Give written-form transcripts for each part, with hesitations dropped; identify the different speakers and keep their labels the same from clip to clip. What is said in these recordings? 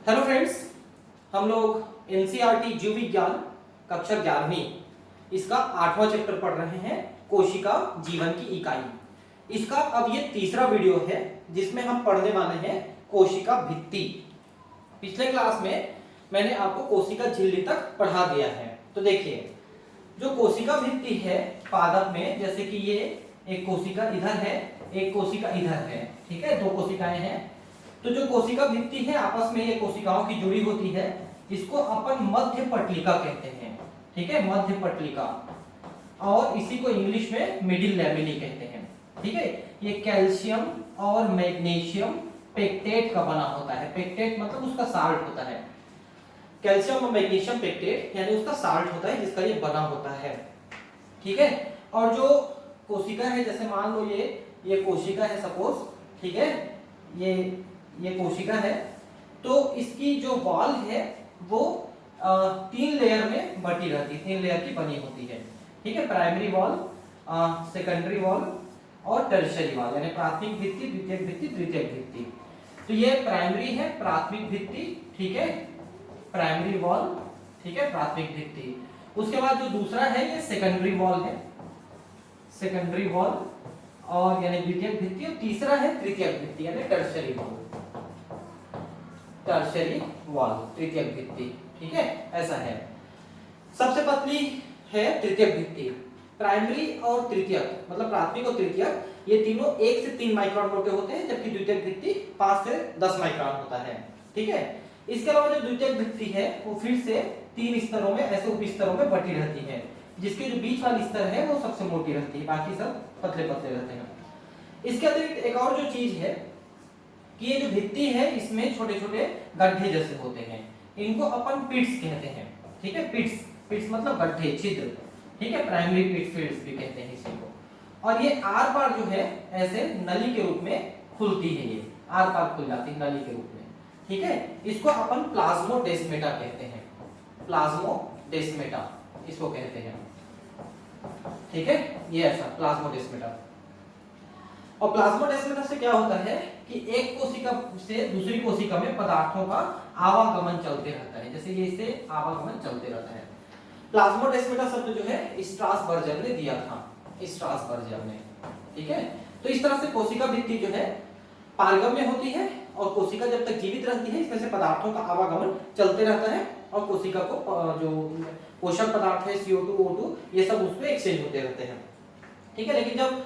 Speaker 1: Hello friends, हम लोग NCERT जीव विज्ञान कक्षा 11वीं इसका 8वां चैप्टर पढ़ रहे हैं, कोशिका जीवन की इकाई। इसका अब ये तीसरा वीडियो है जिसमें हम पढ़ने वाले हैं कोशिका भित्ति। पिछले क्लास में मैंने आपको कोशिका झिल्ली तक पढ़ा दिया है। तो देखिए, जो कोशिका भित्ति है पादप में, जैसे कि ये एक कोशिका इधर है, एक कोशिका इधर है, ठीक है, दो कोशिकाएं हैं। तो जो कोशिका भित्ति है आपस में ये कोशिकाओं की जुड़ी होती है, इसको अपन मध्य पटलिका कहते हैं, ठीक है, मध्य पटलिका, और इसी को इंग्लिश में मिडिल लैमेली कहते हैं, ठीक है। ये कैल्शियम और मैग्नीशियम पेक्टेट का बना होता है। पेक्टेट मतलब उसका साल्ट होता है, कैल्शियम और मैग्नीशियम पेक्टेट यानी उसका साल्ट होता है जिसका ये बना होता है, ठीक है। और जो कोशिका है, जैसे मान लो ये कोशिका है सपोज, ठीक है, ये कोशिका है, तो इसकी जो वॉल है वो 3 लेयर में बटी रहती है, 3 लेयर की बनी होती है, ठीक है। प्राइमरी वॉल, सेकेंडरी वॉल और टर्शियरी वॉल, यानी प्राथमिक भित्ति, द्वितीयक भित्ति, तृतीयक भित्ति। तो ये प्राइमरी है, प्राथमिक भित्ति, ठीक है, प्राइमरी वॉल, ठीक है, प्राथमिक भित्ति। उसके बाद जो दूसरा है ये सेकेंडरी वॉल है, सेकेंडरी वॉल और यानी द्वितीयक भित्ति, और तीसरा है तृतीयक भित्ति यानी टर्शियरी वॉल, टर्शियरी वॉल, तृतीयक भित्ति, ठीक है, ऐसा है। सबसे पतली है तृतीयक भित्ति। प्राइमरी और तृतीयक मतलब प्राथमिक और तृतीयक ये तीनों 1 से 3 माइक्रोन मोटे होते हैं, जबकि द्वितीयक भित्ति 5 से 10 माइक्रोन होता है, ठीक है। इसके अलावा जो द्वितीयक भित्ति है वो फिर से 3 स्तरों में, ऐसे उप स्तरों में बटी रहती है, जिसके जो बीच वाली स्तर है वो सबसे मोटी रहती है, बाकी सब पतले पतले रहते हैं। इसके अतिरिक्त एक और जो चीज है कि ये जो भित्ति है इसमें छोटे छोटे गड्ढे जैसे होते हैं, इनको अपन पिट्स कहते हैं, ठीक है। पिट्स मतलब गड्ढे, छिद्र, ठीक है, प्राइमरी पिट फील्ड्स भी कहते हैं इसी को। और ये आर पार जो है ऐसे नली के रूप में खुलती है, ये आर पार खुल जाती है नली के रूप में, ठीक है। इसको अपन प्लाज्मोडेस्मेटा कहते हैं, प्लाज्मोडेस्मेटा इसको कहते हैं, ठीक है, ये ऐसा प्लाज्मोडेस्मेटा। और प्लाज्मोडेस्मेटा से क्या होता है कि एक कोशिका से दूसरी कोशिका में पदार्थों का आवागमन चलते रहता है, जैसे ये इससे आवागमन चलते रहता है। प्लाज्मोडेस्मेटा शब्द जो है स्ट्रासबर्गर ने दिया था, स्ट्रासबर्गर ने, ठीक है। तो इस तरह से कोशिका भित्ति जो है पारगम्य होती है, और कोशिका जब तक जीवित रहती है इसमें से पदार्थों का आवागमन चलते रहता है, और कोशिका को जो पोषक पदार्थ है CO2 O2 ये सब उसमें एक्सचेंज होते रहते हैं, ठीक है। लेकिन जब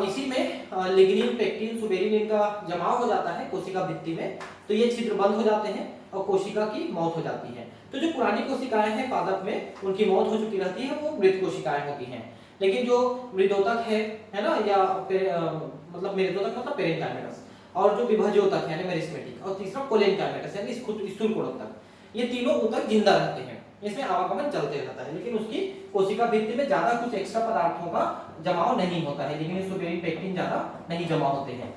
Speaker 1: इसी में लिग्निन, पेक्टिन, सुबेरिन का जमाव हो जाता है कोशिका भित्ति में, तो ये छिद्र बंद हो जाते हैं और कोशिका की मौत हो जाती है। तो जो पुरानी कोशिकाएं हैं पादप में, उनकी मौत हो चुकी रहती है, वो मृत कोशिकाएं होती हैं। लेकिन जो मृदोतक है ना, या मतलब मृदोतक मतलब पेरेन्काइमेटस, और जो विभज्योतक यानी मेरिस्मेटिक, और तीसरा कोलेनकाइमेटस यानी स्थूलकोणोत्तक, ये तीनों ऊतक जिंदा रहते हैं, इसमें आवागमन चलते रहता है, लेकिन उसकी कोशिका भित्ति में ज्यादा कुछ एक्स्ट्रा पदार्थों का जमाव नहीं होता है, लेकिन सुबेरिन, पेक्टिन ज्यादा नहीं जमा होते हैं।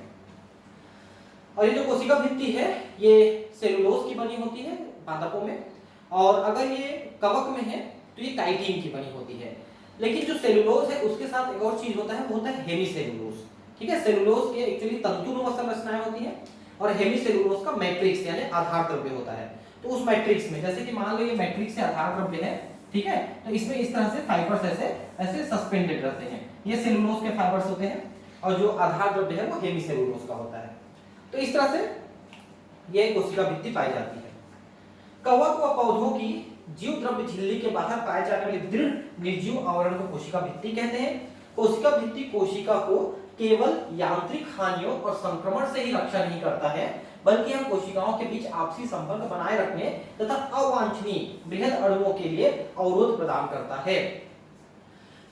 Speaker 1: और ये जो कोशिका भित्ति है ये सेलुलोज की बनी होती है पादपों में, और अगर ये कवक में है तो ये काइटिन की बनी होती है। लेकिन जो सेलुलोज है उसके साथ एक और चीज होता है, वो होता है हेमीसेलुलोज, ठीक है। सेलुलोज के एक्चुअली तंतुनुमा संरचनाएं होती है, और हेमीसेलुलोज का मैट्रिक्स यानी आधार द्रव्य होता है। तो उस मैट्रिक्स में, जैसे कि मान लो ये मैट्रिक्स से आधार द्रव्य है, ठीक है, तो इसमें इस तरह से फाइबर्स ऐसे सस्पेंडेड रहते हैं, ये सेलुलोज के फाइबर्स होते हैं, और जो आधार द्रव्य है वो हेमीसेलुलोज का होता है। तो इस तरह से ये कोशिका भित्ति पाई जाती है। कवक व पौधों की जीव द्रव्य झिल्ली के बाहर पाए जाने वाले दृढ़ निर्जीव आवरण को कोशिका भित्ति कहते हैं। कोशिका भित्ति कोशिका को केवल यांत्रिक हानियों और संक्रमण से ही रक्षा नहीं करता है, बल्कि हम कोशिकाओं के बीच आपसी संपर्क बनाए रखने तथा अवांछनीय बृहद अणुओं के लिए अवरोध प्रदान करता है।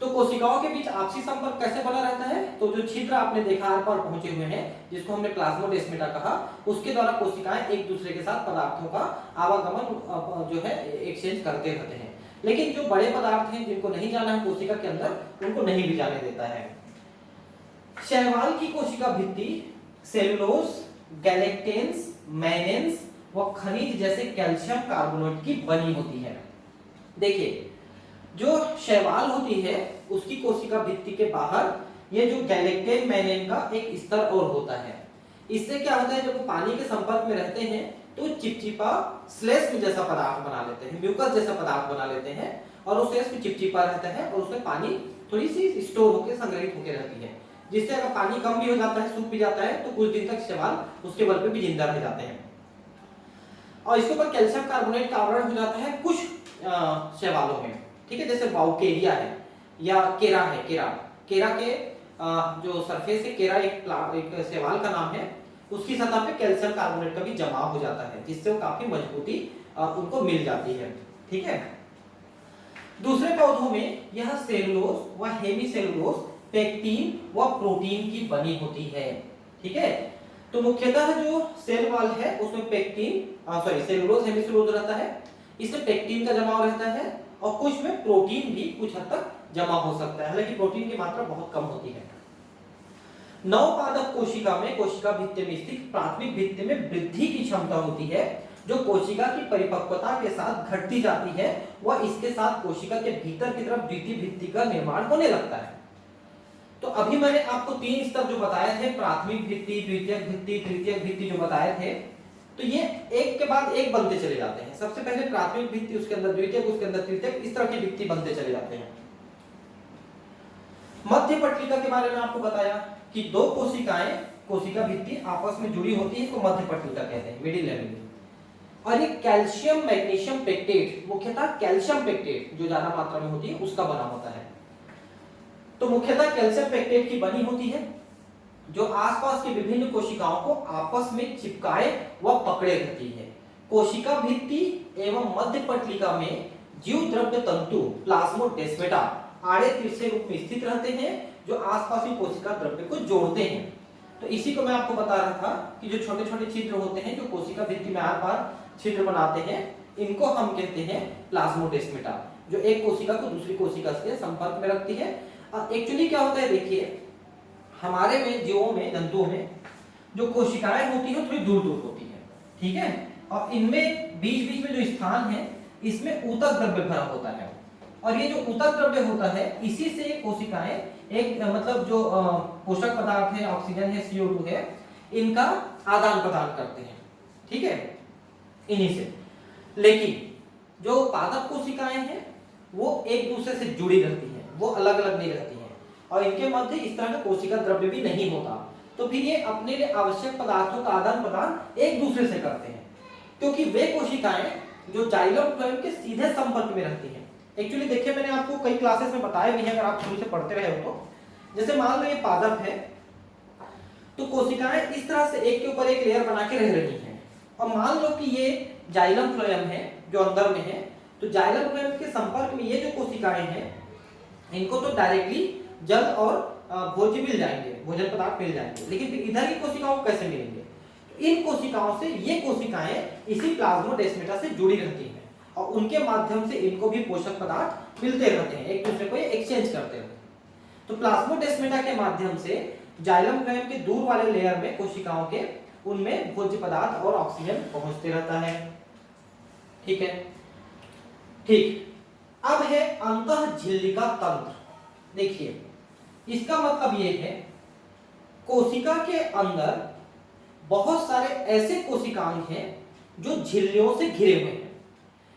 Speaker 1: तो कोशिकाओं के बीच आपसी संपर्क कैसे बना रहता है? तो जो छिद्र आपने देखा आर पार पहुंचे हुए हैं, जिसको हमने प्लाज्मोडेस्मेटा कहा, उसके द्वारा कोशिकाएं एक दूसरे के साथ पदार्थों का आवागमन जो है एक्सचेंज करते रहते हैं। लेकिन जो बड़े पदार्थ हैं जिनको नहीं जाना है कोशिका के अंदर, उनको नहीं भी जाने देता है। शैवाल की कोशिका भित्ति सेलुलोज, गैलेक्टेंस, मैनेंस व खनिज जैसे कैल्शियम कार्बोनेट की बनी होती है। देखिए, जो शैवाल होती है उसकी कोशिका भित्ति के बाहर ये जो गैलेक्टेन मैनेन का एक स्तर और होता है। इससे क्या होता है, जब वो पानी के संपर्क में रहते हैं तो चिपचिपा श्लेष्म जैसा पदार्थ बना लेते हैं, म्यूकस जैसा पदार्थ बना लेते हैं, और वो श्लेष्म चिपचिपा रहता है और उसमें पानी थोड़ी सी स्टोर होकर संग्रहित होकर रहती है, जिससे अगर पानी कम भी हो जाता है, सूख भी जाता है, तो कुछ दिन तक शैवाल उसके बल पे भी जिंदा रह जाते हैं। और इसके ऊपर कैल्शियम कार्बोनेट का आवरण हो जाता है कुछ शैवालों में, ठीक है, जैसे बाउकेरिया है या केरा है। केरा के जो सरफेस है, केरा एक शैवाल का नाम है, उसकी सतह पे कैल्शियम कार्बोनेट का भी जमाव हो जाता है, जिससे वो काफी मजबूती उनको मिल जाती है, ठीक है। दूसरे पौधों में यह सेलुलोज व हेमीसेलुलोज पेक्टिन व प्रोटीन की बनी होती है, ठीक है। तो मुख्यतः जो सेल वॉल है उसमें सेलुलोज हेमीसेलुलोज रहता है, इसमें पेक्टिन का जमाव रहता है और कुछ में प्रोटीन भी कुछ हद तक जमा हो सकता है, हालांकि प्रोटीन की मात्रा बहुत कम होती है। नवपादक कोशिका में कोशिका भित्ति में स्थित प्राथमिक भित्ति में वृद्धि की क्षमता होती है, जो कोशिका की परिपक्वता के साथ घटती जाती है व इसके साथ कोशिका के भीतर की तरफ द्वितीय भित्ति का निर्माण होने लगता है। तो अभी मैंने आपको 3 स्तर जो बताए थे, प्राथमिक भित्ति, द्वितीयक भित्ति, तृतीयक भित्ति जो बताए थे, तो ये एक के बाद एक बनते चले जाते हैं। सबसे पहले प्राथमिक भित्ति, उसके अंदर द्वितीयक, उसके अंदर तृतीयक, इस तरह की भित्ति बनते चले जाते हैं। मध्य पट्टिका के बारे में आपको बताया कि दो कोशिका भित्ति आपस में जुड़ी होती है, इसको मध्य पट्टिका कहते हैं, मिडिल लेवल। और ये कैल्शियम मैग्नीशियम पेक्टेट, मुख्यतः कैल्शियम पेक्टेट जो ज्यादा मात्रा में होती है उसका बना होता है। तो मुख्यतः कैल्शियम पेक्टेट की बनी होती है, जो आसपास की विभिन्न कोशिकाओं को आपस में चिपकाए व पकड़े रहती है। कोशिका भित्ति एवं मध्य पट्टिका में जीव द्रव्य तंतु प्लाज्मोडेस्माटा आड़े तिरछे रूप में स्थित रहते हैं, जो आसपास की कोशिका द्रव्य को जोड़ते हैं। तो इसी को मैं आपको बता रहा था कि जो छोटे छोटे छिद्र होते हैं जो कोशिका भित्ति में आर पार छिद्र बनाते हैं, इनको हम कहते हैं प्लाज्मोडेस्माटा, जो एक कोशिका को दूसरी कोशिका से संपर्क में रखती है। एक्चुअली क्या होता है, देखिए हमारे में जीवों में, जंतुओं में जो कोशिकाएं होती है थोड़ी दूर दूर होती है, ठीक है, और इनमें बीच बीच में जो स्थान है इसमें ऊतक द्रव्य भरा होता है, और ये जो ऊतक द्रव्य होता है इसी से कोशिकाएं एक मतलब जो पोषक पदार्थ है, ऑक्सीजन है, CO2 है, इनका आदान प्रदान करते हैं, ठीक है, इन्हीं से। लेकिन जो पादप कोशिकाएं हैं वो एक दूसरे से जुड़ी रहती हैं, वो अलग अलग नहीं रहती हैं, और इनके मध्य इस तरह का कोशिका द्रव्य भी नहीं होता। तो फिर ये अपने लिए आवश्यक पदार्थों का आदान प्रदान एक दूसरे से करते हैं, क्योंकि वे कोशिकाएं जो जाइलम फ्लोएम के सीधे संपर्क में रहती हैं। एक्चुअली देखिए मैंने आपको कई क्लासेस में बताया भी है, अगर आप शुरू से पढ़ते रहे हो तो। जैसे मान लो ये पादप है, तो कोशिकाएं इस तरह से एक के ऊपर एक लेयर बना के रह रही हैं, और मान लो कि ये जाइलम फ्लोएम है जो अंदर में है, तो जाइलम फ्लोएम के संपर्क में ये जो कोशिकाएं हैं इनको तो डायरेक्टली जल और भोज्य मिल जाएंगे, भोजन पदार्थ मिल जाएंगे, लेकिन फिर इधर की कोशिकाओं को कैसे मिलेंगे? तो इन कोशिकाओं से ये कोशिकाएं इसी प्लाज्मोडेस्माटा से जुड़ी रहती हैं, और उनके माध्यम से इनको भी पोषक पदार्थ मिलते रहते हैं, एक दूसरे को ये एक्सचेंज करते रहते हैं। तो प्लाज्मोडेस्माटा के माध्यम से जाइलम फ्लोएम के दूर वाले लेयर में कोशिकाओं के उनमें भोज्य पदार्थ और ऑक्सीजन पहुंचते रहता है, ठीक है। ठीक, अब है अंतःझिल्लिका तंत्र। देखिए इसका मतलब ये है, कोशिका के अंदर बहुत सारे ऐसे कोशिकांग हैं जो झिल्लियों से घिरे हुए हैं।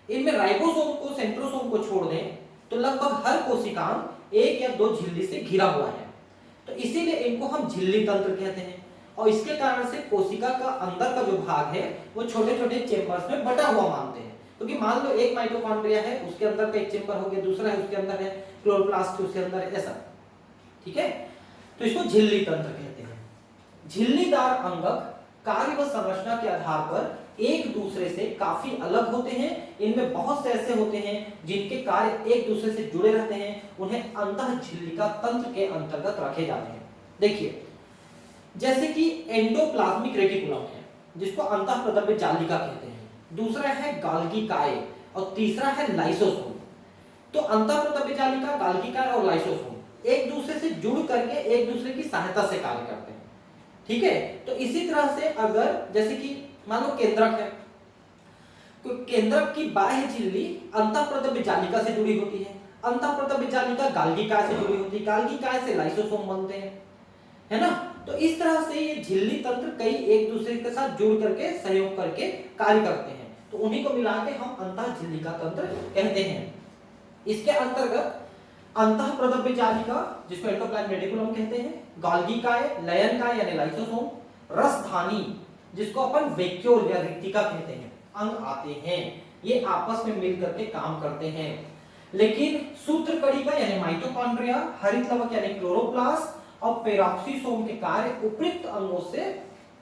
Speaker 1: इनमें राइबोसोम को, सेंट्रोसोम को छोड़ दें तो लगभग हर कोशिकांग एक या दो झिल्ली से घिरा हुआ है, तो इसीलिए इनको हम झिल्ली तंत्र कहते हैं। और इसके कारण से कोशिका का अंदर का जो भाग है वो छोटे छोटे चेंबर्स में बटा हुआ मानते हैं, क्योंकि मान लो एक माइटोकॉन्ड्रिया है, उसके अंदर का एक चेंबर हो गया, दूसरा है उसके अंदर है क्लोरोप्लास्ट, उसके अंदर है, ऐसा, ठीक है। तो इसको झिल्ली तंत्र कहते हैं। झिल्लीदार अंगक कार्य व संरचना के आधार पर एक दूसरे से काफी अलग होते हैं। इनमें बहुत से ऐसे होते हैं जिनके कार्य एक दूसरे से जुड़े रहते हैं, उन्हें अंतःझिल्लिका तंत्र के अंतर्गत रखे जाते हैं। देखिए जैसे कि एंडोप्लाज्मिक रेटिकुलम है, जिसको अंतःप्रदव्य जालिका कहते हैं, दूसरा है गाल्गी काय, और तीसरा है लाइसोसोम। तो अंतःप्रदव्य जालिका, गाल्गी काय और लाइसोसोम एक दूसरे से जुड़ करके एक दूसरे की सहायता से कार्य करते हैं, ठीक है। तो इसी तरह से अगर जैसे कि मान लो केंद्रक है, तो केंद्रक की बाह्य झिल्ली अंतःप्रदव्य जालिका से जुड़ी होती है, अंतःप्रदव्य जालिका गाल्गी काय से जुड़ी होती है, गाल्गी काय से लाइसोसोम बनते हैं, है ना। तो इस तरह से ये झिल्ली तंत्र कई एक दूसरे के साथ जुड़ करके सहयोग करके कार्य करते हैं, तो उन्हीं को मिला के हम अंतः झिल्लिका तंत्र कहते हैं। इसके अंतर्गत अंतः प्रदब्य जालिका जिसको एंडोप्लाज्म रेटिकुलम कहते हैं, गोल्गी-काय, लयन-काय यानी लाइसोसोम, रसधानी जिसको अपन वैक्यूल या रिक्तिका कहते हैं, अंग आते हैं। ये आपस में मिल करके काम करते हैं। लेकिन सूत्रकणिका यानी माइटोकॉन्ड्रिया, हरित लवक यानी क्लोरोप्लास्ट और पेरोक्सीसोम के कार्य उपयुक्त अंगों से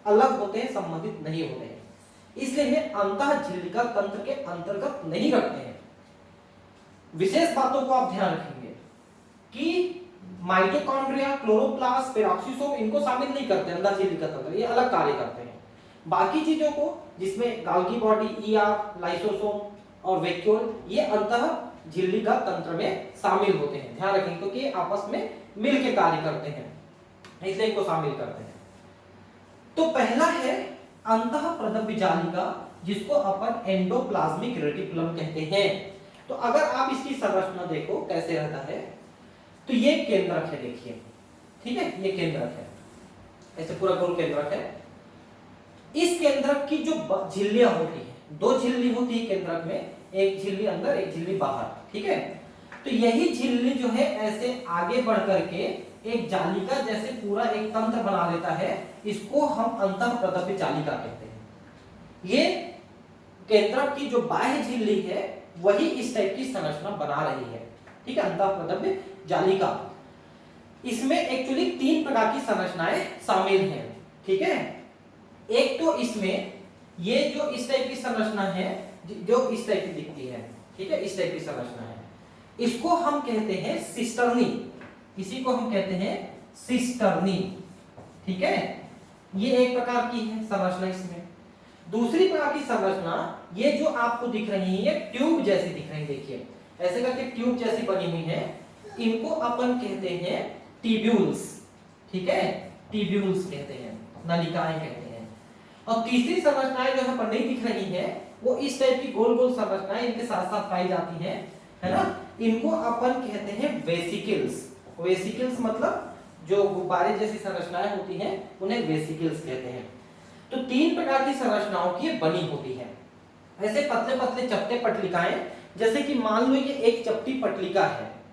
Speaker 1: अलग होते हैं, संबंधित नहीं होते हैं, इसलिए ये अंतः झिल्लिका तंत्र के अंतर्गत नहीं रखते हैं। विशेष बातों को आप ध्यान रखेंगे कि माइटोकॉन्ड्रिया, क्लोरोप्लास्ट, पेरोक्सीसोम इनको शामिल नहीं करते अंतः झिल्लिका तंत्र, ये अलग कार्य करते हैं। बाकी चीजों को जिसमें गोल्गी बॉडी, ईआर, लाइसोसोम और वैक्यूल ये अंतः झिल्लिका तंत्र में शामिल होते हैं, ध्यान रखेंगे क्योंकि ये आपस में मिलकर कार्य करते हैं, इसलिए इनको शामिल करते हैं। तो पहला है अंतः प्रदब्य जालिका जिसको अपन एंडोप्लाज्मिक रेटिकुलम कहते हैं। तो अगर आप इसकी संरचना देखो कैसे रहता है, तो ये केंद्रक है, देखिए ठीक है, ये केंद्रक है, ऐसे पूरा गोल केंद्रक है। इस केंद्रक की जो झिल्लियां होती है, दो झिल्ली होती है केंद्रक में, एक झिल्ली अंदर एक झिल्ली बाहर, ठीक है। तो यही झिल्ली जो है ऐसे आगे बढ़ करके एक जालिका जैसे पूरा एक तंत्र बना लेता है, इसको हम अंतः प्रदब्य जालिका कहते हैं। ये केंद्रक की जो बाह्य झिल्ली है वही इस टाइप की संरचना बना रही है, ठीक है, अंतः प्रदब्य जालिका। इसमें एक्चुअली 3 प्रकार की संरचनाएं शामिल हैं, ठीक है। एक तो इसमें ये जो इस टाइप की संरचना है, जो इस टाइप की दिखती है, ठीक है, इस टाइप की संरचना है, इसको हम कहते हैं सिस्टर्नी, इसी को हम कहते हैं सिस्टर्नी, ठीक है। ये एक प्रकार की है संरचना। इसमें दूसरी प्रकार की संरचना ये जो आपको दिख रही है, ट्यूब जैसी दिख रही है, देखिए ऐसे करके ट्यूब जैसी बनी हुई है, इनको अपन कहते हैं टिब्यूल्स, ठीक है, टिब्यूल्स कहते हैं, नलिकाएं कहते हैं। और तीसरी संरचनाएं जो यहाँ पर नहीं दिख रही है वो इस टाइप की गोल गोल संरचनाएं इनके साथ साथ पाई जाती हैं, है ना, इनको अपन कहते हैं वेसिकल्स। वेसिकल्स मतलब जो गुब्बारे जैसी संरचनाएं होती हैं उन्हें वेसिकल्स कहते हैं। तो 3 प्रकार की संरचनाओं की बनी होती है। ऐसे पतले पतले चपटे पटलिकाएं, जैसे कि मान लो ये एक चपटी पटलिका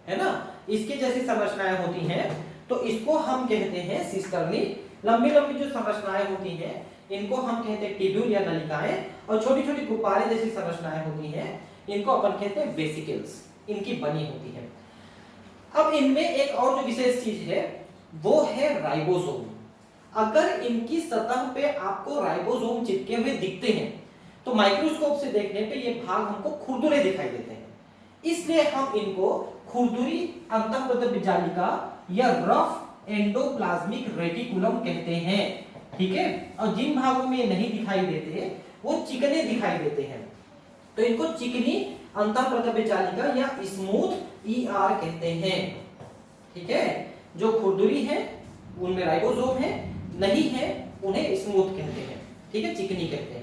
Speaker 1: है ना, इसके जैसी संरचनाएं होती हैं, तो इसको हम कहते हैं सिस्टर्नी। लंबी लंबी जो संरचनाएं होती हैं इनको हम कहते हैं टिब्यूल या नलिकाएं, और छोटी छोटी गुब्बारे जैसी संरचनाएं होती हैं इनको अपन कहते हैं वेसिकल्स, इनकी बनी होती है। अब इनमें एक और जो विशेष चीज है वो है राइबोसोम। अगर इनकी सतह पे आपको राइबोसोम चिपके हुए दिखते हैं तो माइक्रोस्कोप से देखने पे ये भाग हमको खुरदुरे दिखाई देते हैं, इसलिए हम इनको खुरदुरी अंतः प्रदब्य जालिका या रफ एंडोप्लाज्मिक रेटिकुलम कहते हैं, ठीक है। और जिन भागों में ये नहीं दिखाई देते वो चिकने दिखाई देते हैं, तो इनको चिकनी अंतः प्रदब्य जालिका या स्मूथ ईआर कहते हैं, ठीक है। जो खुरदुरी है उनमें राइबोसोम है, नहीं है उन्हें स्मूथ कहते हैं, ठीक है, चिकनी कहते हैं।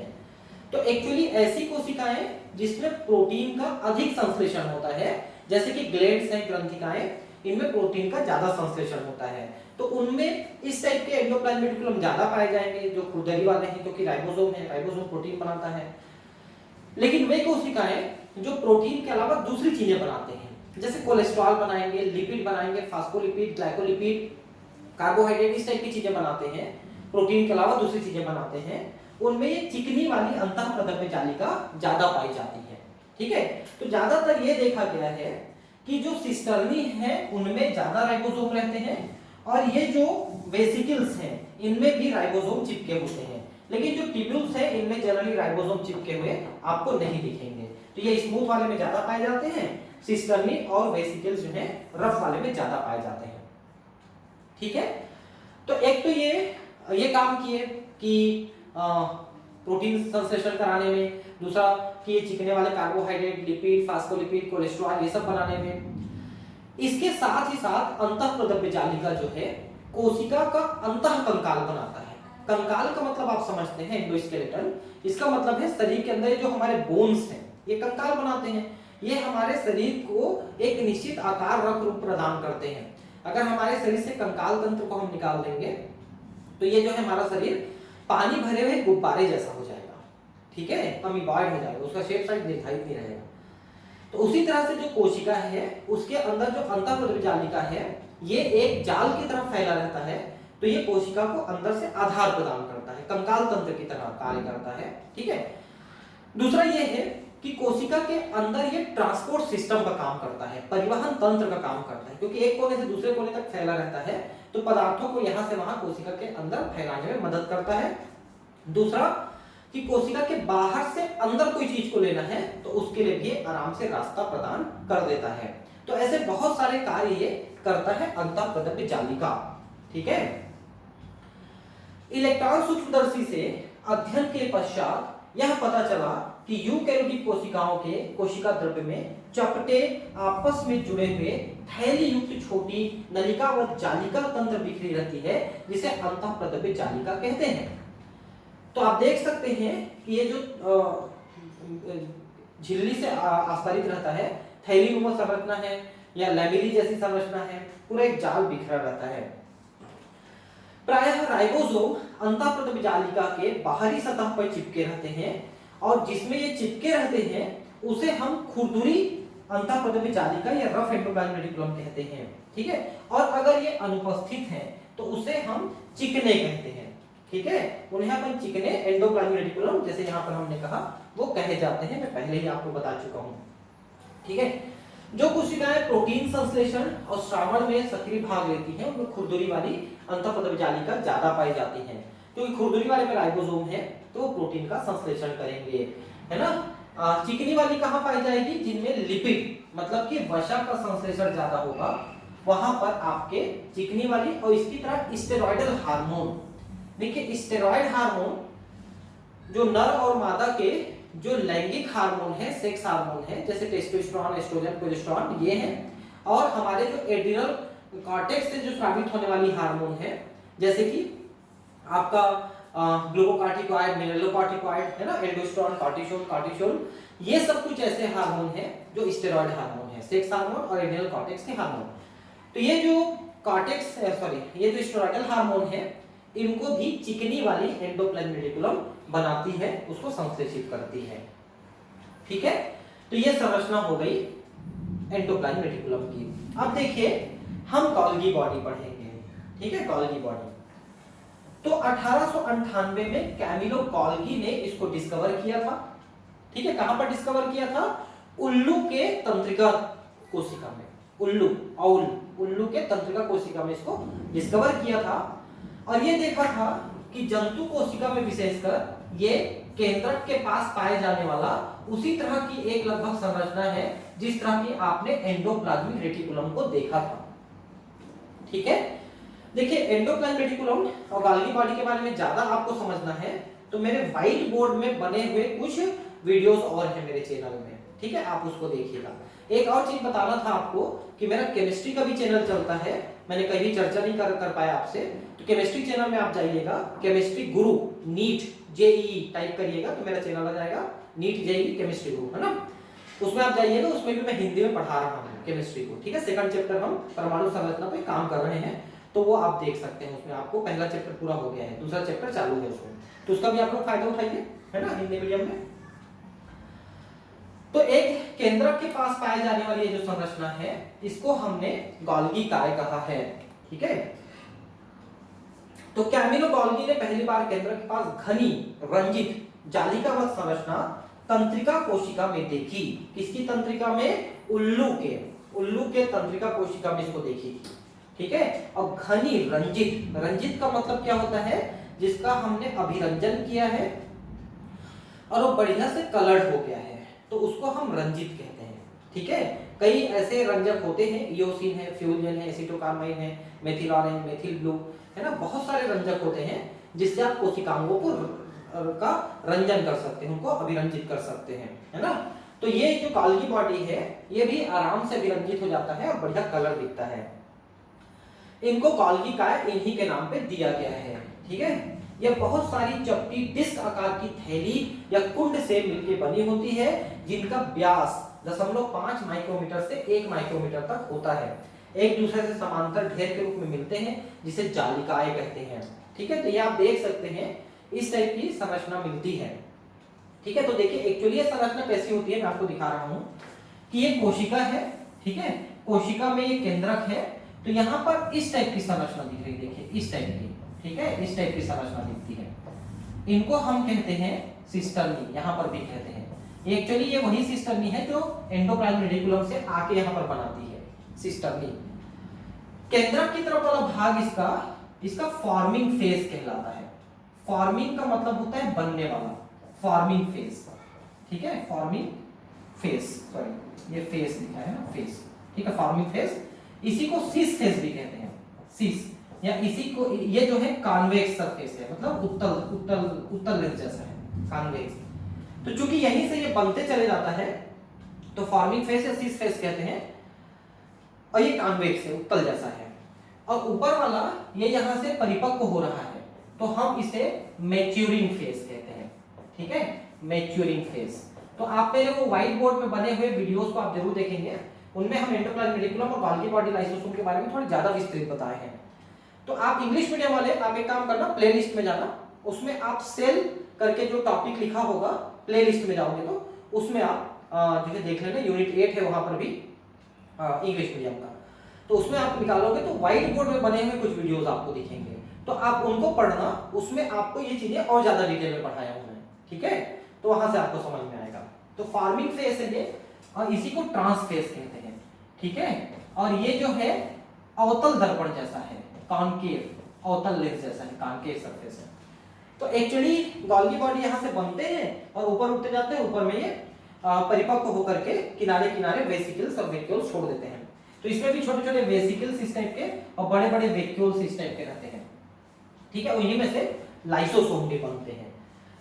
Speaker 1: तो एक्चुअली ऐसी कोशिकाएं जिसमें प्रोटीन का अधिक संश्लेषण होता है, जैसे कि ग्लैंड्स हैं, ग्रंथिकाएं, इनमें प्रोटीन का ज्यादा संश्लेषण होता है, तो उनमें इस टाइप के एंडोप्लाज्म रेटिकुलम ज्यादा पाए जाएंगे जो खुरदरी वाले हैं, क्योंकि राइबोसोम है, राइबोसोम प्रोटीन बनाता है। लेकिन वे कोशिकाएं जो प्रोटीन के अलावा दूसरी चीजें बनाते हैं, जैसे कोलेस्ट्रॉल बनाएंगे, लिपिड बनाएंगे, फास्फोलिपिड, ग्लाइकोलिपिड, कार्बोहाइड्रेट, इस टाइप की चीजें बनाते हैं, प्रोटीन के अलावा दूसरी चीजें बनाते हैं, उनमें ये चिकनी वाली अंतः प्रदब्य जालिका ज्यादा पाई जाती है, ठीक है। तो ज्यादातर ये देखा गया है कि जो सिस्टर्नी है उनमें ज्यादा राइबोसोम रहते हैं, और ये जो वेसिकल्स हैं इनमें भी राइबोसोम चिपके होते हैं, लेकिन जो टिब्यूल्स हैं इनमें जनरली राइबोसोम चिपके हुए आपको नहीं दिखेंगे। तो ये स्मूथ वाले में ज्यादा पाए जाते हैं, सिस्टर्नी और वेसिकल्स जो है रफ वाले में ज्यादा पाए जाते हैं, ठीक है। तो एक तो ये काम किए कि प्रोटीन संश्लेषण कराने में, दूसरा कि ये चिकने वाले कार्बोहाइड्रेट, लिपिड, फास्फोलिपिड, कोलेस्ट्रॉल ये सब बनाने में। इसके साथ ही साथ अंतः प्रदब्य जालिका जो है कोशिका का अंतः कंकाल बनाता है। कंकाल का मतलब आप समझते हैं एंडोस्केलेटन, इसका मतलब है शरीर के अंदर जो हमारे बोन्स हैं ये कंकाल बनाते हैं, ये हमारे शरीर को एक निश्चित आकार रख रूप प्रदान करते हैं। अगर हमारे शरीर से कंकाल तंत्र को हम निकाल देंगे तो ये जो है हमारा शरीर पानी भरे हुए गुब्बारे जैसा हो जाएगा, ठीक है, अमीबॉइड हो जाएगा, उसका शेप साइज निर्धारित नहीं रहेगा। तो उसी तरह से जो कोशिका है उसके अंदर जो अंतःप्रद्रव्य जालिका है ये एक जाल की तरह फैला रहता है, तो ये कोशिका को अंदर से आधार प्रदान करता है, कंकाल तंत्र की तरह कार्य करता है, ठीक है। दूसरा ये है कि कोशिका के अंदर ये ट्रांसपोर्ट सिस्टम का काम करता है, परिवहन तंत्र का काम करता है, क्योंकि एक कोने से दूसरे कोने तक फैला रहता है तो पदार्थों को यहां से वहां कोशिका के अंदर फैलाने में मदद करता है। दूसरा कि कोशिका के बाहर से अंदर कोई चीज को लेना है तो उसके लिए भी आराम से रास्ता प्रदान कर देता है। तो ऐसे बहुत सारे कार्य ये करता है अंतःप्रद्रव्य जालिका, ठीक है। इलेक्ट्रॉन सूक्ष्मदर्शी से अध्ययन के पश्चात यह पता चला कि यूकैरियोटिक कोशिकाओं के कोशिका द्रव्य में चपटे आपस में जुड़े हुए थैली युक्त छोटी नलिकावत जालिका तंत्र बिखरी रहती है, जिसे अंतःप्रद्रव्य जालिका कहते हैं। तो आप देख सकते हैं कि ये जो झिल्ली से आस्तारित रहता है, थैली नुमा संरचना है या लैमेली जैसी संरचना है, पूरा एक जाल बिखरा रहता है। प्रायः राइबोसोम अंतःप्रद्रव्य जालिका के बाहरी सतह पर चिपके रहते हैं और जिसमें ये चिपके रहते हैं उसे हम खुरदुरी अंतःप्रद्रव्य जालिका या रफ एंडोप्लाज्मिक रेटिकुलम कहते हैं, ठीक है। और अगर ये अनुपस्थित है तो उसे हम चिकने कहते हैं, ठीक है। उन्हें अपन चिकने एंडोप्लाज्मिक रेटिकुलम जैसे यहाँ पर हमने कहा वो कहे जाते हैं, मैं पहले ही आपको बता चुका हूँ, ठीक है। जो कोशिकाएं प्रोटीन संश्लेषण और श्रावण में सक्रिय भाग लेती हैं उनमें खुरदुरी वाली अंतःप्रद्रव्य जालिका ज्यादा पाई जाती है, क्योंकि खुरदुरी वाले में राइबोसोम है तो वो प्रोटीन का संश्लेषण करेंगे, है ना। चिकनी वाली कहाँ पाई जाएगी? जिनमें लिपिड मतलब कि वसा का संश्लेषण ज्यादा होगा, वहां पर आपके चिकनी वाली। और इसकी तरह स्टेरॉइडल हार्मोन, देखिए स्टेरॉइड हार्मोन जो नर और मादा के जो लैंगिक हार्मोन है, सेक्स हार्मोन है, जैसे टेस्टोस्टेरोन, एस्ट्रोजन, प्रोजेस्टेरोन ये हैं। और हमारे जो एड्रिनल कॉर्टेक्स से जो स्रावित होने वाली हार्मोन है, जैसे कि आपका ग्लूकोकार्टिकॉइड, मिनरलोकार्टिकॉइड, है ना, एल्डोस्टेरोन, कॉर्टिसोल, कॉर्टिसोल, ये सब कुछ ऐसे हार्मोन हैं जो स्टेरॉइड हार्मोन है, सेक्स हार्मोन और एड्रिनल कॉर्टेक्स के हार्मोन। तो ये जो कॉर्टेक्स ये जो स्टेरॉइडल हार्मोन है इनको भी चिकनी वाली एंडोप्लाज्मिक रेटिकुलम बनाती है, उसको संश्लेषित करती है, ठीक है। तो ये संरचना हो गई एंडोप्लाज्मिक रेटिकुलम की। अब देखिए हम गोल्गी बॉडी पढ़ेंगे, ठीक है, गोल्गी बॉडी। तो 1898 में कैमिलो गोल्गी ने इसको डिस्कवर किया था, ठीक है। कहां पर डिस्कवर किया था? उल्लू के तंत्रिका कोशिका में, उल्लू के तंत्रिका कोशिका में इसको डिस्कवर किया था। और ये देखा था कि जंतु कोशिका में विशेषकर ये केंद्रक के पास पाए जाने वाला उसी तरह की एक लगभग संरचना है जिस तरह की आपने एंडोप्लाज्मिक रेटिकुलम को देखा था, ठीक है। देखिए एंडोप्लाज्मिक रेटिकुलम और गोल्गी बॉडी के बारे में ज्यादा आपको समझना है तो मेरे व्हाइट बोर्ड में बने हुए कुछ वीडियोस और हैं मेरे चैनल में, ठीक है, आप उसको देखिएगा। एक और चीज बताना था आपको कि मेरा केमिस्ट्री का भी चैनल चलता है, मैंने कहीं चर्चा नहीं कर पाया आपसे, तो केमिस्ट्री चैनल में आप जाइएगा, केमिस्ट्री गुरु नीट जेईई टाइप करिएगा तो मेरा चैनल आ जाएगा, नीट जेईई केमिस्ट्री गुरु, है ना। उसमें आप जाइएगा, उसमें भी मैं हिंदी में पढ़ा रहा हूँ केमिस्ट्री को, ठीक है। सेकंड चैप्टर हम परमाणु संरचना पे काम कर रहे हैं तो वो आप देख सकते हैं, उसमें आपको पहला चैप्टर पूरा हो गया है, दूसरा चैप्टर चालू है उसमें, तो उसका भी आप लोग फायदा उठाइए, है ना, हिंदी मीडियम में। तो एक केंद्रक के पास पाए जाने वाली ये जो संरचना है इसको हमने गोल्गी काय कहा है, ठीक है। तो कैमिलो गोल्गी ने पहली बार केंद्रक के पास घनी रंजित जालिकावत संरचना तंत्रिका कोशिका में देखी। किसकी तंत्रिका में? उल्लू के तंत्रिका कोशिका में इसको देखी थी, ठीक है। और घनी रंजित, रंजित का मतलब क्या होता है? जिसका हमने अभिरंजन किया है और वो बढ़िया से कलर्ड हो गया है तो उसको हम रंजित कहते हैं, ठीक है। कई ऐसे रंजक होते हैं, इयोसिन है, फ्यूजन है, एसिटोकार्बाइन है, मेथिल ऑरेंज, मेथिल ब्लू, है ना, बहुत सारे रंजक होते हैं जिससे आप कोशिकाओं को का रंजन कर सकते हैं, उनको अभिरंजित कर सकते हैं, है ना। तो ये जो गोल्गी बॉडी है ये भी आराम से अभिरंजित हो जाता है और बढ़िया कलर दिखता है। इनको गोल्गी काय इन्हीं के नाम पे दिया गया है, ठीक है। यह बहुत सारी चपटी डिस्क आकार की थैली या कुंड से मिलकर बनी होती है जिनका व्यास 0.5 माइक्रोमीटर से 1 माइक्रोमीटर तक होता है। एक दूसरे से समांतर ढेर के रूप में मिलते हैं जिसे जालिकाएं कहते हैं, ठीक है, तो ये आप देख सकते हैं इस टाइप की संरचना मिलती है। ठीक है, तो देखिए एक्चुअली ये संरचना कैसी होती है मैं आपको दिखा रहा हूं कि ये कोशिका है। ठीक है, कोशिका में ये केंद्रक है, तो यहाँ पर इस टाइप की संरचना दिख रही है, देखिए इस टाइप की। ठीक है, इस टाइप की संरचना दिखती है, इनको हम कहते हैं सिस्टर्नी, यहाँ पर भी कहते हैं। ये एक्चुअली ये वही सिस्टर्नी है जो एंडोप्लाज्मिक रेटिकुलम से आके यहाँ पर बनाती है, सिस्टर्नी। केंद्रक की तरफ वाला भाग इसका फॉर्मिंग फेज कहलाता है। फॉर्मिंग का मतलब होता है बनने वाला, फॉर्मिंग फेज। ठीक है, फॉर्मिंग फेज, सॉरी ये फेज लिखा है ना, फेज। ठीक है, फॉर्मिंग फेज, इसी को सिस फेज भी कहते हैं, सिस, या इसी को ये जो है कॉन्वेक्स सरफेस है, मतलब उत्तल लेंस जैसा है, कॉन्वेक्स। तो चूंकि यहीं से ये बनते चले जाता है तो फॉर्मिंग फेस या सिस फेस कहते हैं, और ये कॉन्वेक्स है, उत्तल जैसा है। और ऊपर वाला ये यहां से परिपक्व हो रहा है, तो हम इसे मैच्योरिंग फेस कहते हैं। ठीक है, मैच्योरिंग फेस। तो आप मेरे वो व्हाइट बोर्ड में बने हुए वीडियोस को आप जरूर देखेंगे, उनमें हम एंडोप्लाज्मिक रेटिकुलम और गोल्गी बॉडी लाइसोसोम के बारे में थोड़ा ज्यादा विस्तृत बताए हैं। तो आप इंग्लिश मीडियम वाले आप एक काम करना, प्लेलिस्ट में जाना, उसमें आप सेल करके जो टॉपिक लिखा होगा प्लेलिस्ट में जाओगे तो उसमें आप जो है देख लेना, यूनिट 8 है वहां पर भी इंग्लिश मीडियम का, तो उसमें आप निकालोगे तो व्हाइट बोर्ड में बने हुए कुछ वीडियोस आपको दिखेंगे, तो आप उनको पढ़ना, उसमें आपको ये चीजें और ज्यादा डिटेल में पढ़ाया हुआ है। ठीक है, तो वहां से आपको समझ में आएगा। तो फॉर्मिंग फेस है ये, और इसी को ट्रांस फेस कहते हैं। ठीक है, और ये जो है अवतल दर्पण जैसा है, कॉनकेव, अवतल लेंस जैसा है, कॉनकेव सरफेस है। तो एक्चुअली गोल्गी बॉडी यहां से बनते हैं और ऊपर उठते जाते हैं, ऊपर में ये परिपक्व होकर के किनारे किनारे वेसिकल्स और वैक्यूल्स छोड़ देते हैं। तो इसमें भी छोटे छोटे वेसिकल्स इस टाइप के और बड़े बड़े वैक्यूल्स इस टाइप के रहते हैं। ठीक है, उन्हीं में से लाइसोसोम भी बनते हैं।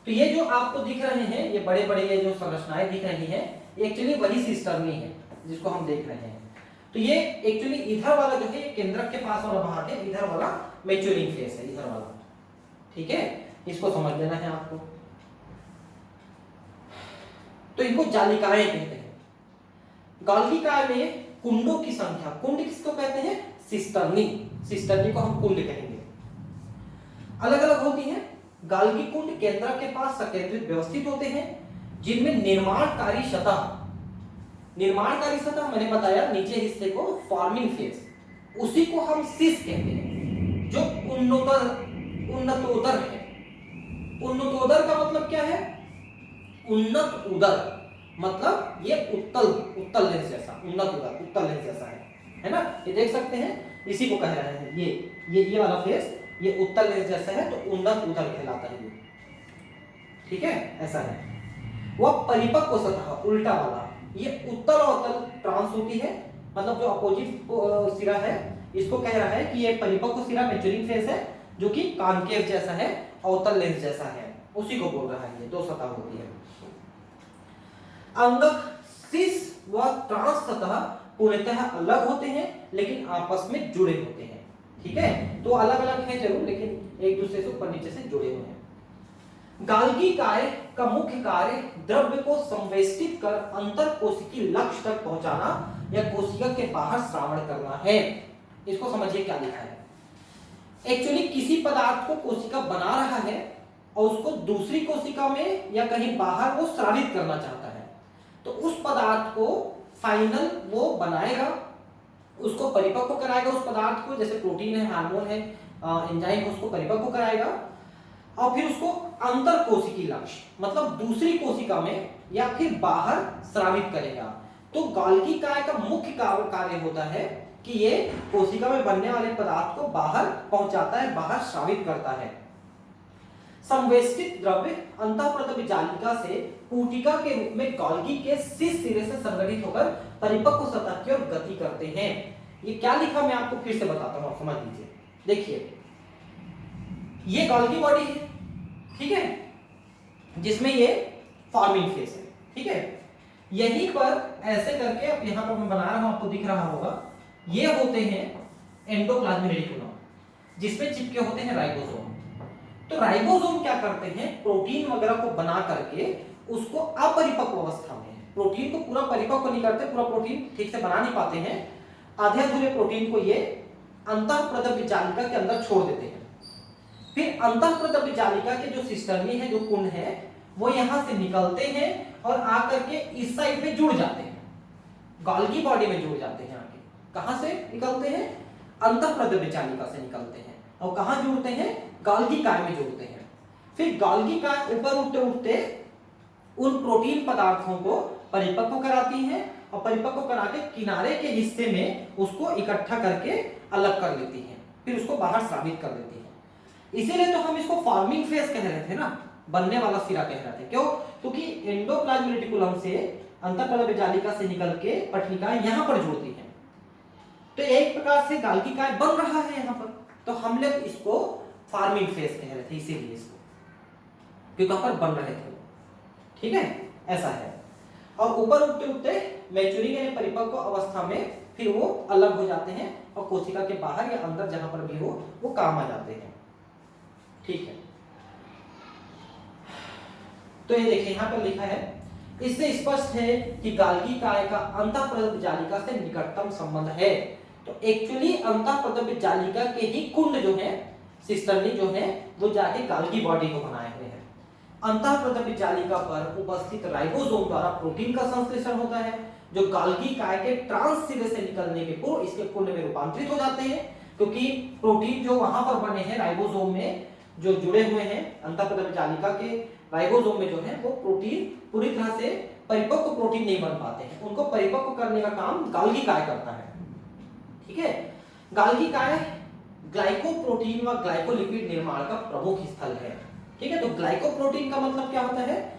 Speaker 1: तो ये जो आपको दिख रहे हैं, ये बड़े बड़े ये जो संरचनाएं दिख रही हैं, एक्चुअली वही सिस्टर्नी है जिसको हम देख रहे हैं। तो ये एक्चुअली इधर वाला जो है ये केंद्रक के पास वाला भाग है, इधर वाला मैच्योरिंग फेस है, इधर वाला। ठीक है, इसको समझ लेना है आपको। तो इनको जालिकाएं कहते हैं। गोल्गी काय में कुंडों की संख्या, कुंड किसको कहते हैं? सिस्टर्नी, सिस्टर्नी को हम कुंड कहेंगे, अलग अलग होती हैं। गोल्गी कुंड केंद्रक के पास संकेंद्रित व्यवस्थित होते हैं, जिनमें निर्माणकारी सतह, निर्माणकारी सतह मैंने बताया नीचे हिस्से को फॉर्मिंग फेस, उसी को हम सिस कहते हैं, जो उन्नतोदर है। उन्नतोदर का मतलब क्या है? उन्नत उदर, मतलब ये उत्तल लेंस जैसा, उन्नत उदर उत्तल लेंस जैसा है ना? ये देख सकते हैं, इसी को कह रहे हैं, ये वाला फेस ये उत्तल लेंस जैसा है, तो उन्नत उदर कहलाता है ये। ठीक है, ऐसा है। वह परिपक्व सतह उल्टा वाला, ये उत्तल और अवतल ट्रांस होती है, मतलब जो अपोजिट सिरा है इसको कह रहा है कि ये परिपक्व सिरा मैच्योरिंग फेस है, जो कि कॉनकेव जैसा है, अवतल लेंस जैसा है, उसी को बोल रहा है। ये दो सतह होती है। अंगक सिस व ट्रांस सतह पूर्णतः अलग होते हैं, लेकिन आपस में जुड़े होते हैं। ठीक है, तो अलग अलग है जरूर, लेकिन एक दूसरे से ऊपर नीचे से जुड़े हुए हैं। गोल्गी काय का मुख्य कार्य द्रव्य को संवेष्टित कर अंतर कोशिकीय लक्ष्य तक पहुंचाना या कोशिका के बाहर श्रावण करना है। इसको समझिए क्या लिखा है। एक्चुअली किसी पदार्थ को कोशिका बना रहा है और उसको दूसरी कोशिका में या कहीं बाहर वो स्रावित करना चाहता है, तो उस पदार्थ को फाइनल वो बनाएगा, उसको परिपक्व कराएगा, उस पदार्थ को, जैसे प्रोटीन है, हार्मोन है, एंजाइम है, उसको परिपक्व कराएगा और फिर उसको अंतर कोशिकीय लक्ष्य, मतलब दूसरी कोशिका में या फिर बाहर स्रावित करेगा। तो गोल्गी काय का मुख्य कार्य होता है कि ये कोशिका में बनने वाले पदार्थ को बाहर पहुंचाता है, बाहर स्रावित करता है। संवेष्टित द्रव्य अंतःप्रदव्य जालिका से पूटिका के रूप में गोल्गी के शीर्ष सिरे से संगठित होकर परिपक्व सतह की ओर गति करते हैं। ये क्या लिखा मैं आपको फिर से बताता हूं, समझ लीजिए। देखिए, ये गोल्गी बॉडी है, ठीक है, जिसमें ये फॉर्मिंग फेस है। ठीक है, यहीं पर ऐसे करके, अब यहां पर मैं बना रहा हूं, आपको दिख रहा होगा, ये होते हैं एंडोप्लाज्मिक रेटिकुलम, जिसमें चिपके होते हैं राइबोसोम। तो राइबोसोम क्या करते हैं? प्रोटीन वगैरह को बना करके उसको अपरिपक्व अवस्था में, प्रोटीन को पूरा परिपक्व नहीं करते, पूरा प्रोटीन ठीक से बना नहीं पाते हैं, आधे अधूरे प्रोटीन को ये अंतःप्रदव्य जालिका के अंदर छोड़ देते हैं। फिर अंतःप्रद्रव्य जालिका के जो सिस्टर्नी है, जो कुंड है, वो यहां से निकलते हैं और आकर के इस साइड में जुड़ जाते हैं, गॉल्गी बॉडी में जुड़ जाते हैं। आगे कहां से निकलते हैं? अंतःप्रद्रव्य जालिका से निकलते हैं और कहां जुड़ते हैं? गॉल्गी काय में जुड़ते हैं। फिर गॉल्गी काय ऊपर उठते उठते उन प्रोटीन पदार्थों को परिपक्व कराती हैं और परिपक्व करा के किनारे के हिस्से में उसको इकट्ठा करके अलग कर लेती हैं, फिर उसको बाहर स्रावित कर देती है। इसीलिए तो हम इसको फॉर्मिंग फेज कह रहे थे ना, बनने वाला सिरा कह रहे थे। क्यों? क्योंकि एंडोप्लाज्म रेटिकुलम से अंतःप्रद्रव्य जालिका से निकल के पटलिकाएं यहां पर जुड़ती हैं। तो एक प्रकार से गॉल्गी काय बन रहा है यहां पर, तो हम लोग इसको फार्मिंग फेज कह रहे थे, इसीलिए इसको, क्योंकि वहां पर बन रहे थे। ठीक है, ऐसा है। और ऊपर उठते उठते मैच्योरिंग यानी परिपक्व अवस्था में फिर वो अलग हो जाते हैं और कोशिका के बाहर या अंदर जहां पर भी हो वो काम आ जाते हैं। ठीक है, तो ये देखिए यहां पर लिखा है, इससे स्पष्ट है कि गॉल्गी काय का अंतःप्रद्रव्य जालिका से निकटतम संबंध है। तो एक्चुअली अंतःप्रद्रव्य जालिका के ही कुंड जो है, सिस्टर्नी जो है, वो जाके गॉल्गी बॉडी को बनाए हुए हैं। अंतःप्रद्रव्य जालिका पर उपस्थित राइबोसोम द्वारा प्रोटीन का संश्लेषण होता है, जो गॉल्गी काय के ट्रांस सिरे से निकलने के पूर्व इसके कुंड में रूपांतरित हो जाते हैं। क्योंकि प्रोटीन जो वहां पर बने हैं राइबोसोम में, जो जुड़े हुए हैं अंतःप्रद्रव्य जालिका के राइबोसोम में जो है, वो प्रोटीन पूरी तरह से परिपक्व प्रोटीन नहीं बन पाते हैं, उनको परिपक्व करने का काम गॉल्गी काय करता है। ठीक है, गॉल्गी काय ग्लाइकोप्रोटीन व ग्लाइकोलिपिड निर्माण का प्रमुख स्थल है। ठीक है, तो ग्लाइकोप्रोटीन का मतलब क्या होता है?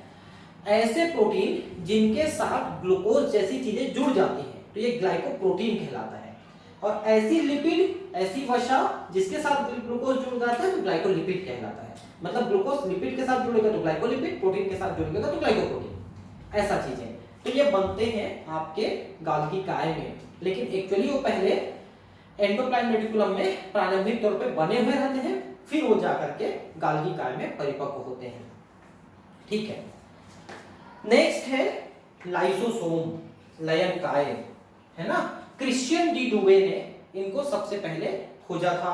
Speaker 1: ऐसे प्रोटीन जिनके साथ ग्लूकोज जैसी चीजें जुड़ जाती हैं, तो ये ग्लाइकोप्रोटीन कहलाता है। और ऐसी लिपिड, ऐसी वसा जिसके साथ ग्लूकोज जुड़ जाता है तो ग्लाइकोलिपिड कहलाता है। मतलब ग्लूकोज लिपिड के साथ जुड़ेगा तो ग्लाइकोलिपिड, प्रोटीन के साथ जुड़ेगा तो ग्लाइकोप्रोटीन, ऐसा चीजें। तो ये बनते हैं आपके गॉल्गी काय में, लेकिन एक्चुअली वो पहले एंडोप्लाज्म रेटिकुलम में प्रारंभिक तौर पे बने हुए रहते हैं, फिर वो जाकर के गॉल्गी काय में परिपक्व होते हैं। ठीक है, नेक्स्ट है लाइसोसोम, लयन काय, है ना। क्रिश्चियन डी डुवे ने इनको सबसे पहले खोजा था।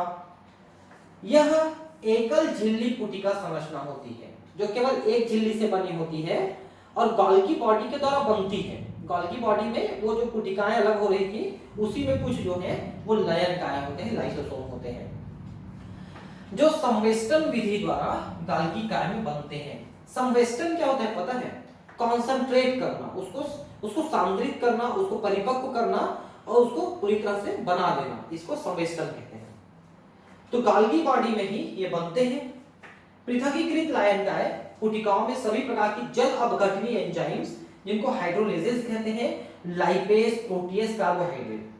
Speaker 1: यह एकल झिल्ली पुटिका संरचना होती है, जो केवल एक झिल्ली से बनी होती है और गॉल्गी बॉडी के द्वारा बनती है। गॉल्गी बॉडी में वो जो पुटिकाएं अलग हो रही थी, उसी में कुछ जो है वो लयन काय होते हैं, लाइसोसोम होते हैं, जो संवेष्टन विधि द्वारा गॉल्गी काय में बनते हैं। संवेष्टन क्या होता है पता है? कॉन्सेंट्रेट करना, उसको सांद्रित करना, उसको परिपक्व करना और उसको पूरी तरह से बना देना, इसको संवेष्टन कहते हैं। तो गॉल्गी बॉडी में ही ये बनते हैं। पृथकीकृत लयन काय पुटिकाओं में सभी प्रकार की जल अपघटनीय एंजाइम्स, जिनको हाइड्रोलेजेस कहते हैं, लाइपेज, प्रोटीएज, कार्बोहाइड्रेट।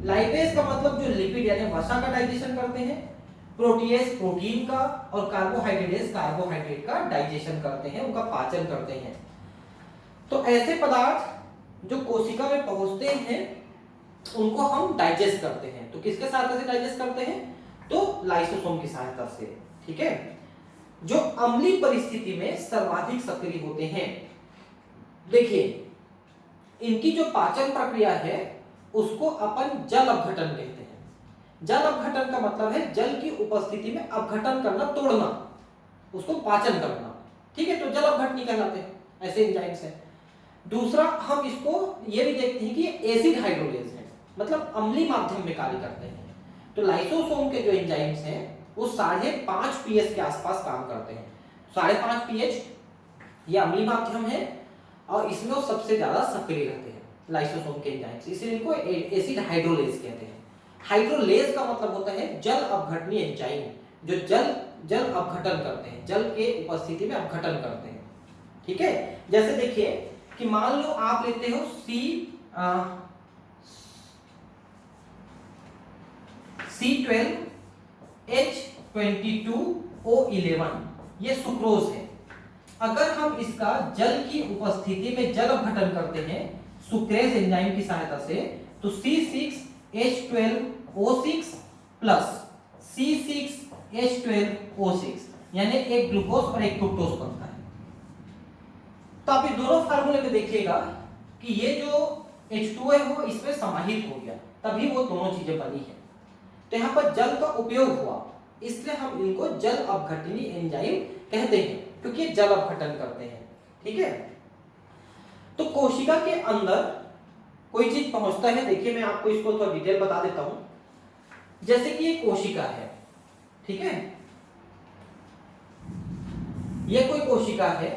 Speaker 1: लाइपेज का मतलब जो लिपिड यानी वसा का डाइजेशन करते हैं, प्रोटीएज प्रोटीन का और कार्बोहाइड्रेट कार्बोहाइड्रेट का डाइजेशन करते हैं, उनका पाचन करते हैं। तो ऐसे पदार्थ जो कोशिका में पहुंचते हैं उनको हम डाइजेस्ट करते हैं। तो किसके सहायता से डाइजेस्ट करते हैं? तो लाइसोसोम की सहायता से। ठीक है, जो अम्लीय परिस्थिति में सर्वाधिक सक्रिय होते हैं। देखिए इनकी जो पाचन प्रक्रिया है उसको अपन जल अपघटन कहते हैं। जल अपघटन का मतलब है जल की उपस्थिति में अपघटन करना, तोड़ना, उसको पाचन करना। ठीक है, तो जल अपघटनी कहलाते हैं ऐसे एंजाइम्स हैं। दूसरा हम इसको ये भी देखते हैं कि एसिड हाइड्रोलेज है, मतलब अम्लीय माध्यम में कार्य करते हैं। तो लाइसोसोम के जो एंजाइम्स हैं वो 5.5 pH के आसपास काम करते हैं। 5.5 pH ये अम्लीय माध्यम है और इसमें वो सबसे ज्यादा सक्रिय रहते हैं लाइसोसोम के एंजाइम्स, इसलिए इनको एसिड हाइड्रोलेज कहते हैं। हाइड्रोलेज का मतलब होता है जल अपघटनीय एंजाइम, जो जल अपघटन करते हैं, जल के उपस्थिति में अपघटन करते हैं। ठीक है, जैसे देखिए कि मान लो आप लेते हो C12H22O11, ये सुक्रोज है। अगर हम इसका जल की उपस्थिति में जल अपघटन करते हैं सुक्रेज एंजाइम की सहायता से, तो C6H12O6 प्लस C6H12O6 यानी एक ग्लूकोज और एक फ्रुक्टोज बनता है। तो आप इस दोनों फार्मूले में देखिएगा कि ये जो H2 है वो इसमें समाहित हो गया, तभी वो दोनों चीजें बनी है। तो यहाँ पर जल का उपयोग हुआ इसलिए हम इनको जल अपघटनी एंजाइम कहते हैं, क्योंकि ये जल अपघटन करते हैं। ठीक है, तो कोशिका के अंदर कोई चीज पहुंचता है, देखिए मैं आपको इसको थोड़ा डिटेल बता देता हूं। जैसे कि ये कोशिका है, ठीक है, ये कोई कोशिका है,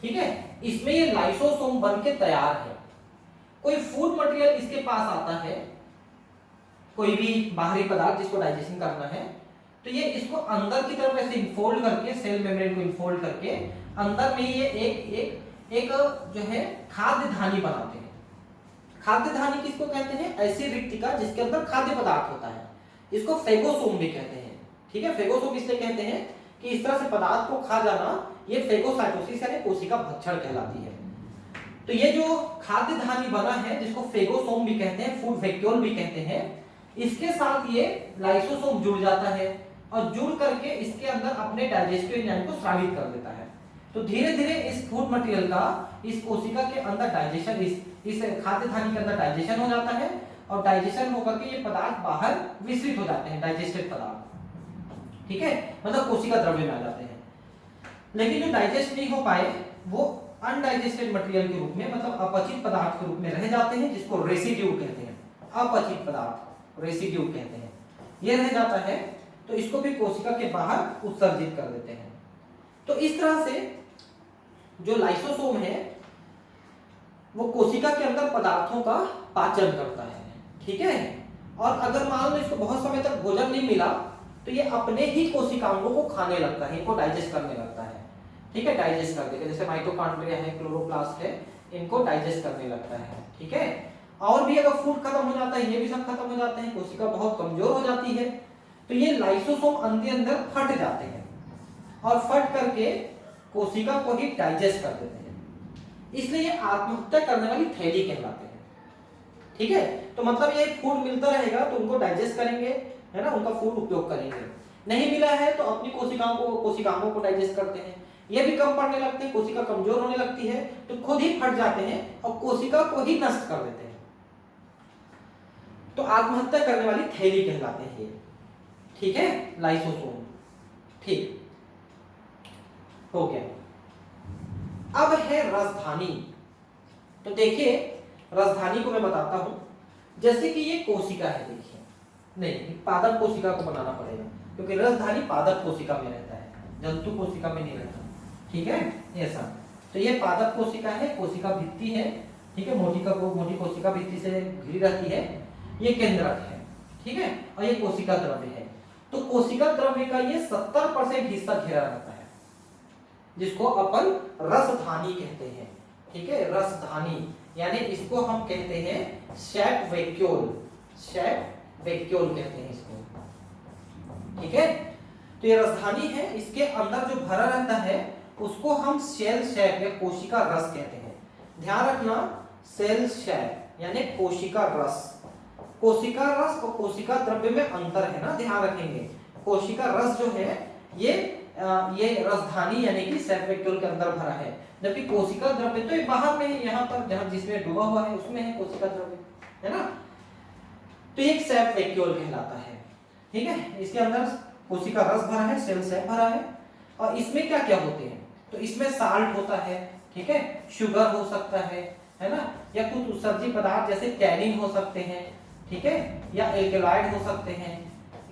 Speaker 1: ठीक है, इसमें ये लाइसोसोम बन के तैयार है। कोई फूड मटेरियल इसके पास आता है, कोई भी बाहरी पदार्थ जिसको डाइजेशन करना है, तो ये इसको अंदर की तरफ ऐसे इनफोल्ड करके, सेल मेम्ब्रेन को इनफोल्ड करके अंदर में ये एक जो है खाद्य धानी बनाते हैं। खाद्य धानी किसको कहते हैं? ऐसी रिक्तिका जिसके अंदर खाद्य पदार्थ होता है, इसको फेगोसोम भी कहते हैं। ठीक है, फेगोसोम इसलिए कहते हैं कि इस तरह से पदार्थ को खा जाना, ये फेगोसाइटोसिस यानी कोशिका भक्षण कहलाती है। तो ये जो खाद्य धानी बना है, जिसको फेगोसोम भी कहते हैं, फूड वैक्यूल भी कहते हैं, इसके साथ ये लाइसोसोम जुड़ जाता है और जुड़ करके इसके अंदर अपने डाइजेस्टिव एंजाइम को स्रावित कर देता है। तो धीरे धीरे इस फूड मटेरियल का इस कोशिका के अंदर डाइजेशन, इस खाद्य धानी के अंदर डाइजेशन हो जाता है और डाइजेशन होकर के ये पदार्थ बाहर विसरित हो जाते हैं, डाइजेस्टेड पदार्थ। ठीक है, मतलब कोशिका द्रव्य में आ जाते हैं। लेकिन जो डाइजेस्ट नहीं हो पाए वो अनडाइजेस्टेड मटेरियल के रूप में, मतलब अपचित पदार्थ के रूप में रह जाते हैं, जिसको रेसिड्यू कहते हैं। अपचित पदार्थ रेसिड्यू कहते हैं, ये रह जाता है, तो इसको भी कोशिका के बाहर उत्सर्जित कर देते हैं। तो इस तरह से जो लाइसोसोम है वो कोशिका के अंदर पदार्थों का पाचन करता है। ठीक है, और अगर मान लो इसको बहुत समय तक भोजन नहीं मिला तो ये अपने ही कोशिकांगों को खाने लगता है, इनको डाइजेस्ट करने लगता है। ठीक है, डाइजेस्ट कर देगा, जैसे माइटोकॉन्ड्रिया है, क्लोरोप्लास्ट है, इनको डाइजेस्ट करने लगता है। ठीक है, और भी अगर फूड खत्म हो जाता है, ये भी सब खत्म हो जाते हैं, कोशिका बहुत कमजोर हो जाती है, तो ये लाइसोसोम अंदर फट जाते हैं और फट करके कोशिका को ही डाइजेस्ट कर देते हैं। इसलिए ये आत्महत्या करने वाली थैली कहलाते हैं। ठीक है, तो मतलब ये फूड मिलता रहेगा तो उनको डाइजेस्ट करेंगे, है ना, उनका फूड उपयोग करेंगे। नहीं मिला है तो अपनी कोशिकाओं को डाइजेस्ट करते हैं, ये भी कम पड़ने लगते हैं, कोशिका कमजोर होने लगती है तो खुद ही फट जाते हैं और कोशिका को ही नष्ट कर देते हैं। तो आत्महत्या करने वाली थैली कहलाते हैं ये। ठीक है, लाइसोसोम। ठीक हो गया। अब है रसधानी। तो देखिए रसधानी को मैं बताता हूं। जैसे कि ये कोशिका है, देखिए, नहीं पादप कोशिका को बनाना पड़ेगा क्योंकि रसधानी पादप कोशिका में रहता है, जंतु कोशिका में नहीं रहता। ठीक है, ऐसा। तो ये पादप कोशिका है, कोशिका भित्ति है। ठीक है, मोटी कोशिका भित्ति से घिरी रहती है। ये केंद्रक है। ठीक है, और ये कोशिका द्रव्य है। तो कोशिका द्रव्य का ये 70% हिस्सा घेरा रहता है, जिसको अपन रसधानी कहते हैं। ठीक है, रसधानी यानी इसको हम कहते हैं शेप वैक्यूल। शेप वैक्यूल कहते हैं इसको। ठीक है, तो ये रसधानी है, इसके अंदर जो भरा रहता है उसको हम सेल शेप या कोशिका रस कहते हैं। ध्यान रखना, सेल शेप यानी कोशिका रस। कोशिका रस और कोशिका द्रव्य में अंतर है ना, ध्यान रखेंगे। कोशिका रस जो है ये रसधानी यानी कि सेल वैक्यूल के अंदर भरा है, जबकि कोशिका द्रव्य तो बाहर में है, यहाँ पर जहां जिसमें डूबा हुआ है उसमें है कोशिका द्रव्य, है ना। तो एक सेल वैक्यूल कहलाता है। ठीक है, इसके अंदर कोशिका रस भरा है, सेल शेप भरा है। और इसमें क्या क्या होते हैं? तो इसमें साल्ट होता है, ठीक है, शुगर हो सकता है ना, या कुछ उत्सर्जी पदार्थ जैसे टैनिन हो सकते हैं, ठीक है, या एल्कलॉइड हो सकते हैं।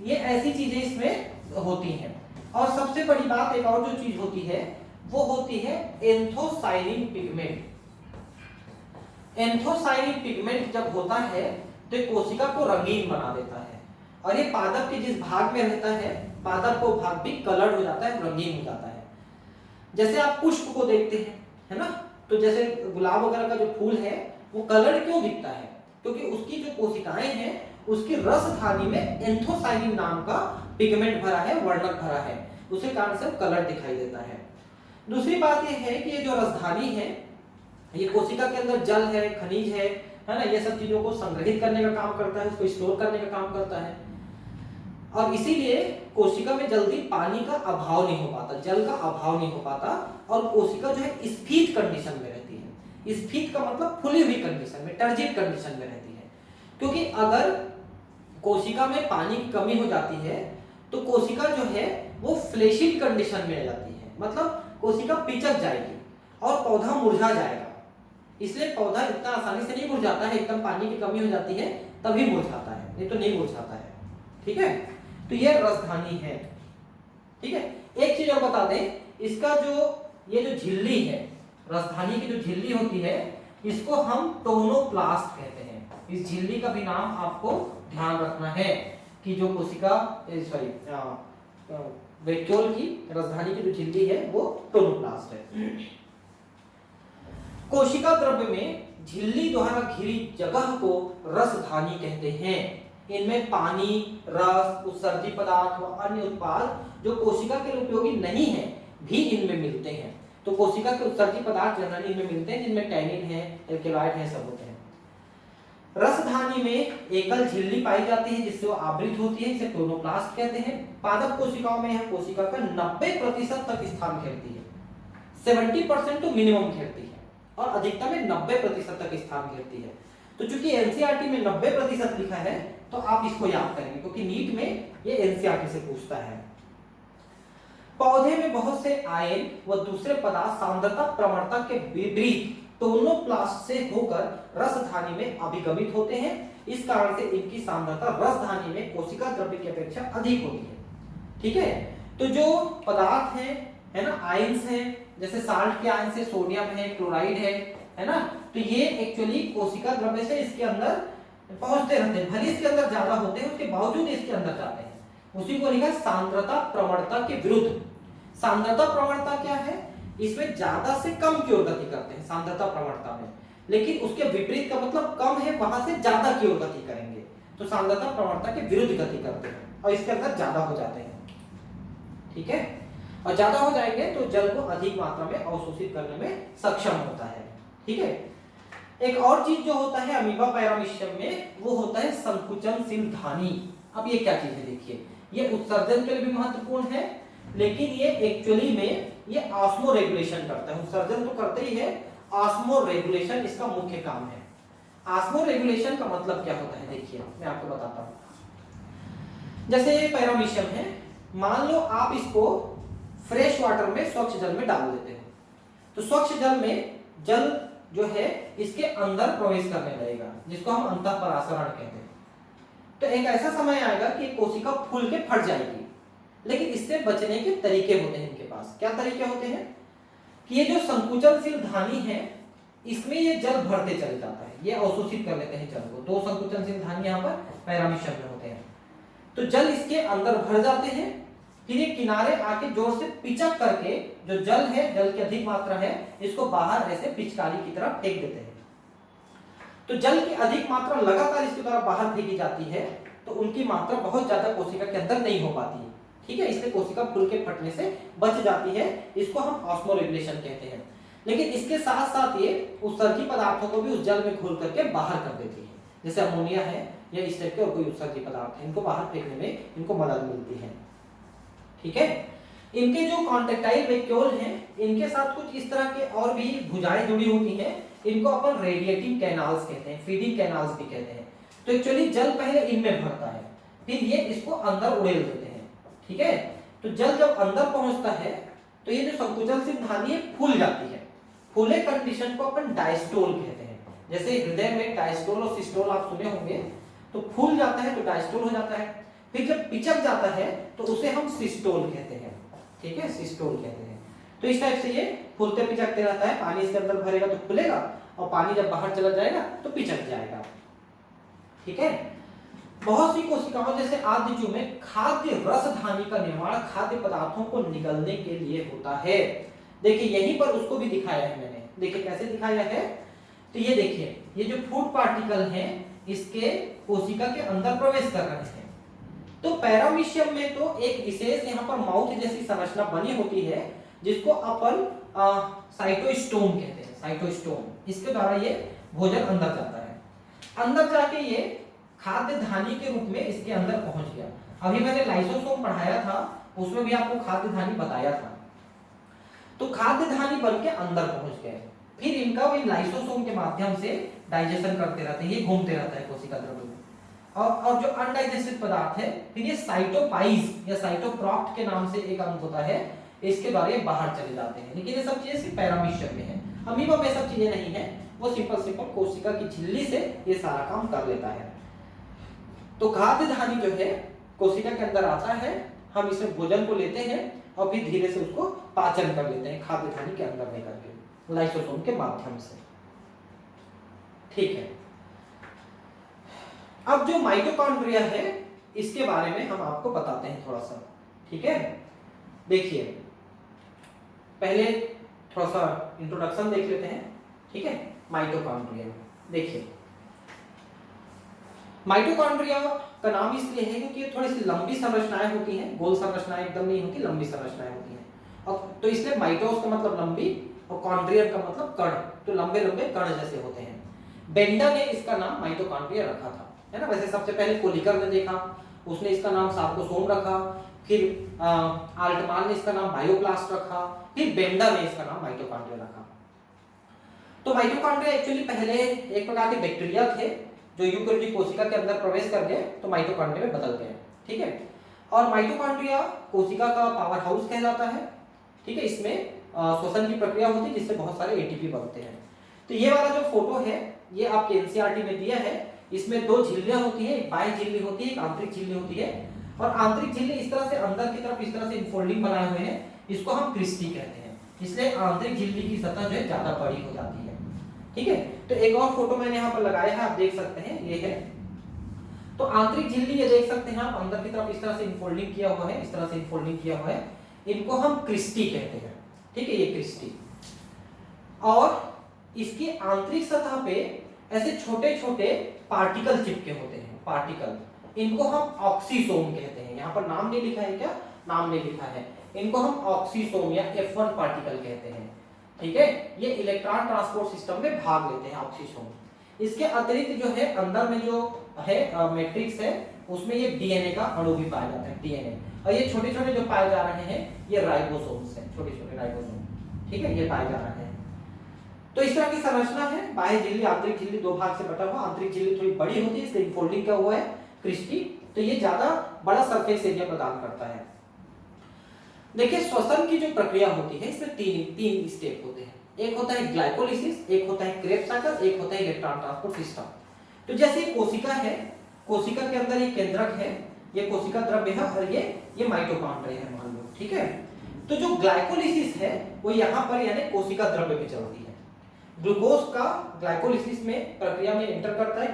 Speaker 1: ये ऐसी चीजें इसमें होती हैं। और सबसे बड़ी बात एक और जो चीज होती है वो होती है एंथोसाइनिन पिगमेंट। एंथोसाइनिन पिगमेंट जब होता है तो कोशिका को रंगीन बना देता है, और ये पादप के जिस भाग में रहता है, पादप को भाग भी कलर्ड हो जाता है, रंगीन हो जाता है। जैसे आप पुष्प को देखते हैं, है ना, तो जैसे गुलाब वगैरह का जो फूल है वो कलर्ड क्यों दिखता है? क्योंकि उसकी जो कोशिकाएं हैं उसकी रसधानी में एंथोसाइनिन नाम का पिगमेंट भरा है, वर्णक भरा है, उसी कारण से कलर दिखाई देता है। दूसरी बात यह है कि ये जो रसधानी है ये कोशिका के अंदर जल है, खनिज है ना, ये सब चीजों को संग्रहित करने का काम करता है, उसको स्टोर करने का काम करता है। और इसीलिए कोशिका में जल्दी पानी का अभाव नहीं हो पाता, जल का अभाव नहीं हो पाता, और कोशिका जो है स्फीत कंडीशन में रहती है। स्फीत का मतलब फुली हुई कंडीशन में, टर्जिड कंडीशन में रहती है। क्योंकि अगर कोशिका में पानी की कमी हो जाती है तो कोशिका जो है वो फ्लेशिड कंडीशन में आ जाती है, मतलब कोशिका पिचक जाएगी और पौधा मुरझा जाएगा। इसलिए पौधा इतना आसानी से नहीं मुरझाता है, एकदम पानी की कमी हो जाती है तभी मुरझाता है, नहीं तो नहीं मुरझाता है। ठीक है, तो ये रसधानी है। ठीक है, एक चीज और बता दें, इसका जो ये जो झिल्ली है, रसधानी की जो झिल्ली होती है, इसको हम टोनोप्लास्ट कहते हैं। इस झिल्ली का भी नाम आपको ध्यान रखना है कि जो कोशिका सॉरी वैक्यूल की रसधानी की जो झिल्ली है वो टोनोप्लास्ट है। कोशिका द्रव्य में झिल्ली द्वारा घिरी जगह को रसधानी कहते हैं। इनमें पानी, रस, उत्सर्जी पदार्थ व अन्य उत्पाद जो कोशिका के लिए उपयोगी नहीं है भी इनमें मिलते हैं। तो कोशिका के उत्सर्जी पदार्थ जनरली इनमें मिलते हैं, जिनमें टैनिन है, एल्केलॉइड है, सब होते हैं। रसधानी में एकल झिल्ली पाई जाती है जिससे वो आवृत होती है, इसे टोनोप्लास्ट कहते हैं। पादप कोशिकाओं में यह कोशिका का 90% तक स्थान घेरती है, 70% तो मिनिमम घेरती है और अधिकतम में 90% तक स्थान घेरती है। तो चूंकि एनसीईआरटी में 90% लिखा है तो आप इसको याद करेंगे, क्योंकि नीट में ये एनसीईआरटी से पूछता है। पौधे में बहुत से आयन व दूसरे पदार्थ सांद्रता प्रवणता के विपरीत टोनोप्लास्ट से होकर रसधानी में अभिगमित होते हैं। इस कारण से इनकी सांद्रता रसधानी में कोशिका द्रव्य की अपेक्षा अधिक होती है। ठीक है, तो जो पदार्थ है ना, आयन्स हैं, जैसे साल्ट के आयन से सोडियम है, क्लोराइड है ना, तो ये एक्चुअली कोशिका द्रव्य से इसके अंदर पहुंचते रहते हैं, भले इसके अंदर ज्यादा होते हैं उसके बावजूद इसके अंदर जाते हैं। उसी को लिखा सांद्रता प्रवणता के विरुद्ध। सांद्रता प्रवणता क्या है, इसमें ज्यादा से कम की ओर गति करते हैं सांद्रता प्रवणता में, लेकिन उसके विपरीत का मतलब कम है वहां से ज्यादा की ओर गति करेंगे, तो सांद्रता प्रवणता के विरुद्ध गति करते हैं और इसके अंदर ज्यादा हो जाते हैं। ठीक है, और ज्यादा हो जाएंगे तो जल को अधिक मात्रा में अवशोषित करने में सक्षम होता है। ठीक है, एक और चीज जो होता है अमीबा पैरामीशियम में, वो होता है संकुचनशील धानी। अब ये क्या चीज है देखिए, ये उत्सर्जन के लिए भी महत्वपूर्ण है, लेकिन ये एक्चुअली में ये ऑस्मो रेगुलेशन करता है। उत्सर्जन तो करते ही है, ऑस्मो रेगुलेशन इसका मुख्य काम है। ऑस्मो रेगुलेशन का मतलब क्या होता है देखिए, मैं आपको बताता हूं। जैसे ये पैरामीशियम है, मान लो आप इसको फ्रेश वाटर में, स्वच्छ जल में डाल देते हैं, तो स्वच्छ जल में जल जो है इसके अंदर प्रवेश करने लगेगा, जिसको हम अंतःपरासरण कहते हैं। तो एक ऐसा समय आएगा कि कोशिका फूल के फट जाएगी, लेकिन इससे बचने के तरीके होते हैं इनके पास। क्या तरीके होते हैं कि ये जो संकुचनशील धानी है, इसमें ये जल भरते चले जाता है, ये अवशोषित कर लेते हैं जल को। दो संकुचनशील धानी यहाँ पर पैरामीशियम में होते हैं, तो जल इसके अंदर भर जाते हैं, फिर ये किनारे आके जोर से पिचक करके जो जल है, जल की अधिक मात्रा है, इसको बाहर ऐसे पिचकारी की तरफ फेंक देते हैं। तो जल की अधिक मात्रा लगातार इसकी तरफ बाहर फेंकी जाती है, तो उनकी मात्रा बहुत ज्यादा कोशिका के अंदर नहीं हो पाती है। ठीक है, इसलिए कोशिका फूल के फटने से बच जाती है, इसको हम ऑस्मो रेगुलेशन कहते हैं। लेकिन इसके साथ साथ ये उत्सर्जी पदार्थों को भी उस जल में घोल करके बाहर कर देती है, जैसे अमोनिया है या इस टाइप के और कोई उत्सर्जी पदार्थ है, इनको बाहर फेंकने में इनको मदद मिलती है। ठीक है, इनके जो कॉन्ट्रेक्टाइल वैक्यूल हैं, इनके साथ कुछ इस तरह के और भी भुजाएं जुड़ी होती हैं, इनको अपन रेडिएटिंग कैनाल्स कहते हैं, फीडिंग कैनाल्स भी कहते हैं। तो एक्चुअली जल पहले इनमें भरता है, फिर ये इसको अंदर उड़ेल देते हैं। ठीक है, तो जल जब अंदर पहुंचता है तो ये जो संकुचनशील धानी है फूल जाती है। फूले कंडीशन को अपन डायस्टोल कहते हैं। जैसे हृदय में डायस्टोल और सिस्टोल आप सुने होंगे, तो फूल जाता है तो डायस्टोल हो जाता है, फिर जब पिचक जाता है तो उसे हम सिस्टोल कहते हैं। ठीक है, सिस्टोल कहते हैं। तो इस टाइप से ये फूलते पिचकते रहता है, पानी इसके अंदर भरेगा तो फूलेगा, और पानी जब बाहर चला जाएगा तो पिचक जाएगा। ठीक है, बहुत सी कोशिकाओं जैसे आद्यजु में खाद्य रसधानी का निर्माण खाद्य पदार्थों को निगलने के लिए होता है। देखिए यहीं पर उसको भी दिखाया है मैंने, देखिए कैसे दिखाया है। तो ये देखिए, ये जो फूड पार्टिकल हैं, इसके कोशिका के अंदर प्रवेश कर रहे हैं। तो पैरामीशियम में तो एक विशेष यहाँ पर माउथ जैसी संरचना बनी होती है, जिसको अपन साइटोस्टोम कहते हैं। साइटोस्टोम, इसके द्वारा ये भोजन अंदर जाता है। अंदर जाके ये खाद्य धानी के रूप में इसके अंदर पहुंच गया। अभी मैंने लाइसोसोम पढ़ाया था, उसमें भी आपको खाद्य धानी बताया था। तो खाद्य धानी बन के अंदर पहुंच गए, फिर इनका वही लाइसोसोम के माध्यम से डाइजेशन करते रहते हैं, ये घूमते रहता है कोशिका द्रव्य में। और जो अनडाइजेस्टेड पदार्थ है, फिर ये साइटोपाइज या साइटोप्रॉक्ट के नाम से एक अंग होता है, इसके द्वारा ये बाहर चले जाते हैं। लेकिन ये सब चीजें सिर्फ पैरामीशियम में है, अमीबा में सब चीजें नहीं है, वो सिंपल कोशिका की झिल्ली से ये सारा काम कर लेता है। तो खाद्य धानी जो है कोशिका के अंदर आता है, हम इसमें भोजन को लेते हैं और फिर धीरे से उसको पाचन कर लेते हैं खाद्य धानी के अंदर लेकर के लाइसोसोम के माध्यम से। ठीक है, अब जो माइटोकॉन्ड्रिया है इसके बारे में हम आपको बताते हैं थोड़ा सा। ठीक है, देखिए पहले थोड़ा सा इंट्रोडक्शन देख लेते हैं। ठीक है, माइटोकॉन्ड्रिया देखिए, माइटोकॉन्ड्रिया का नाम इसलिए है क्योंकि ये थोड़ी सी लंबी संरचनाएं होती हैं, गोल संरचनाएं एकदम नहीं होती, लंबी संरचनाएं होती हैं। और तो इसलिए माइटोस का मतलब लंबी और कॉन्ड्रियम का मतलब कण, तो लंबे लंबे कण जैसे होते हैं। बेंडा ने इसका नाम माइटोकॉन्ड्रिया रखा था, है ना। वैसे सबसे पहले कोलिकर ने देखा, उसने इसका नाम सार्कोसोम रखा, फिर आल्टमान ने इसका नाम बायोप्लास्ट रखा, फिर बेंडा ने इसका नाम माइटोकॉन्ड्रिया रखा। तो माइटोकॉन्ड्रिया एक्चुअली पहले एक प्रकार के बैक्टीरिया थे जो यूकेरियोटिक कोशिका के अंदर प्रवेश कर गए तो माइटोकॉन्ड्रिया में बदल गए। ठीक है, और माइटोकॉन्ड्रिया कोशिका का पावर हाउस कहलाता है। ठीक है, इसमें श्वसन की प्रक्रिया होती है जिससे बहुत सारे एटीपी बनते हैं। तो ये वाला जो फोटो है ये आपके एनसीईआरटी में दिया है। इसमें दो झिल्लियां होती है, एक बाह्य झिल्ली होती है, एक आंतरिक झिल्ली होती है। और आंतरिक झिल्ली इस तरह से अंदर की तरफ इस तरह से इनफोल्डिंग बनाए हुए हैं, इसको हम क्रिस्टी कहते हैं। इसलिए आंतरिक झिल्ली की सतह जो है ज्यादा बड़ी हो जाती है। ठीक है, तो एक और फोटो मैंने यहाँ पर लगाया है, आप देख सकते हैं, ये है। तो आंतरिक झिल्ली ये देख सकते हैं आप, अंदर की तरफ इस तरह से इनफोल्डिंग किया हुआ है, इस तरह से इनफोल्डिंग किया हुआ है, इनको हम क्रिस्टी कहते हैं। ठीक है, ये क्रिस्टी। और इसकी आंतरिक सतह पे ऐसे छोटे छोटे पार्टिकल चिपके होते हैं, पार्टिकल, इनको हम ऑक्सीसोम कहते हैं। यहाँ पर नाम नहीं लिखा है, क्या नाम नहीं लिखा है, इनको हम ऑक्सीसोम या F1 पार्टिकल कहते हैं। ठीक है, ये इलेक्ट्रॉन ट्रांसपोर्ट सिस्टम में भाग लेते हैं ऑक्सीसोम। इसके अतिरिक्त जो है अंदर में जो है मैट्रिक्स है उसमें ये डीएनए का अणु भी पाया जाता है, डीएनए। और ये छोटे छोटे जो पाए जा रहे हैं ये राइबोसोम्स हैं, छोटे छोटे राइबोसोम। ठीक है, ये पाए जा रहे हैं। तो इस तरह की संरचना है, बाह्य झिल्ली आंतरिक झिल्ली दो भाग से बटा हुआ। आंतरिक झिल्ली थोड़ी बड़ी होती है इसलिए इनफोल्डिंग का हुआ है क्रिस्टी, तो ये ज्यादा बड़ा सरफेस एरिया प्रदान करता है। देखिए श्वसन की जो प्रक्रिया होती है इसमें तीन स्टेप होते हैं। एक होता है ग्लाइकोलिसिस, एक होता है क्रेब्स साइकिल, एक होता है इलेक्ट्रॉन ट्रांसपोर्ट सिस्टम। तो जैसे कोशिका है, कोशिका के अंदर ये केंद्रक है, ये कोशिका द्रव्य है और ये माइटोकॉन्ड्रिया है मान लो। ठीक है, तो जो ग्लाइकोलिसिस है वो यहाँ पर यानी कोशिका द्रव्य पे चलती है। ग्लूकोज का ग्लाइकोलिसिस में प्रक्रिया में एंटर करता है,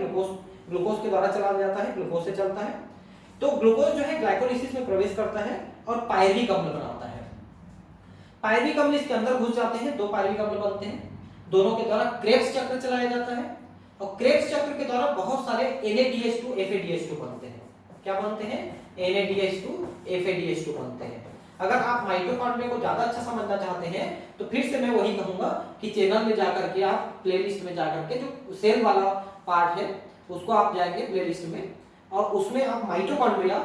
Speaker 1: ग्लूकोज के द्वारा चला जाता है, ग्लूकोज से चलता है। तो ग्लूकोज जो है ग्लाइकोलिसिस में प्रवेश करता है और पायरिक अम्ल बनाता है। पायरिक अम्ल इसके अंदर घुस जाते हैं, दो पायरिक अम्ल बनते हैं, दोनों के द्वारा क्रेब्स चक्र चलाया जाता है। और क्रेब्स चक्र के द्वारा बहुत सारे NADH2 FADH2 बनते हैं। क्या बनते हैं? NADH2 FADH2 बनते हैं। अगर आप माइटोकॉन्ड्रिया को ज्यादा अच्छा समझना चाहते हैं तो फिर से मैं वही कहूंगा कि चैनल में जाकर के आप प्लेलिस्ट में जाकर के जो सेल वाला पार्ट है उसको आप जाएंगे प्लेलिस्ट में और उसमें आप माइटोकॉन्ड्रिया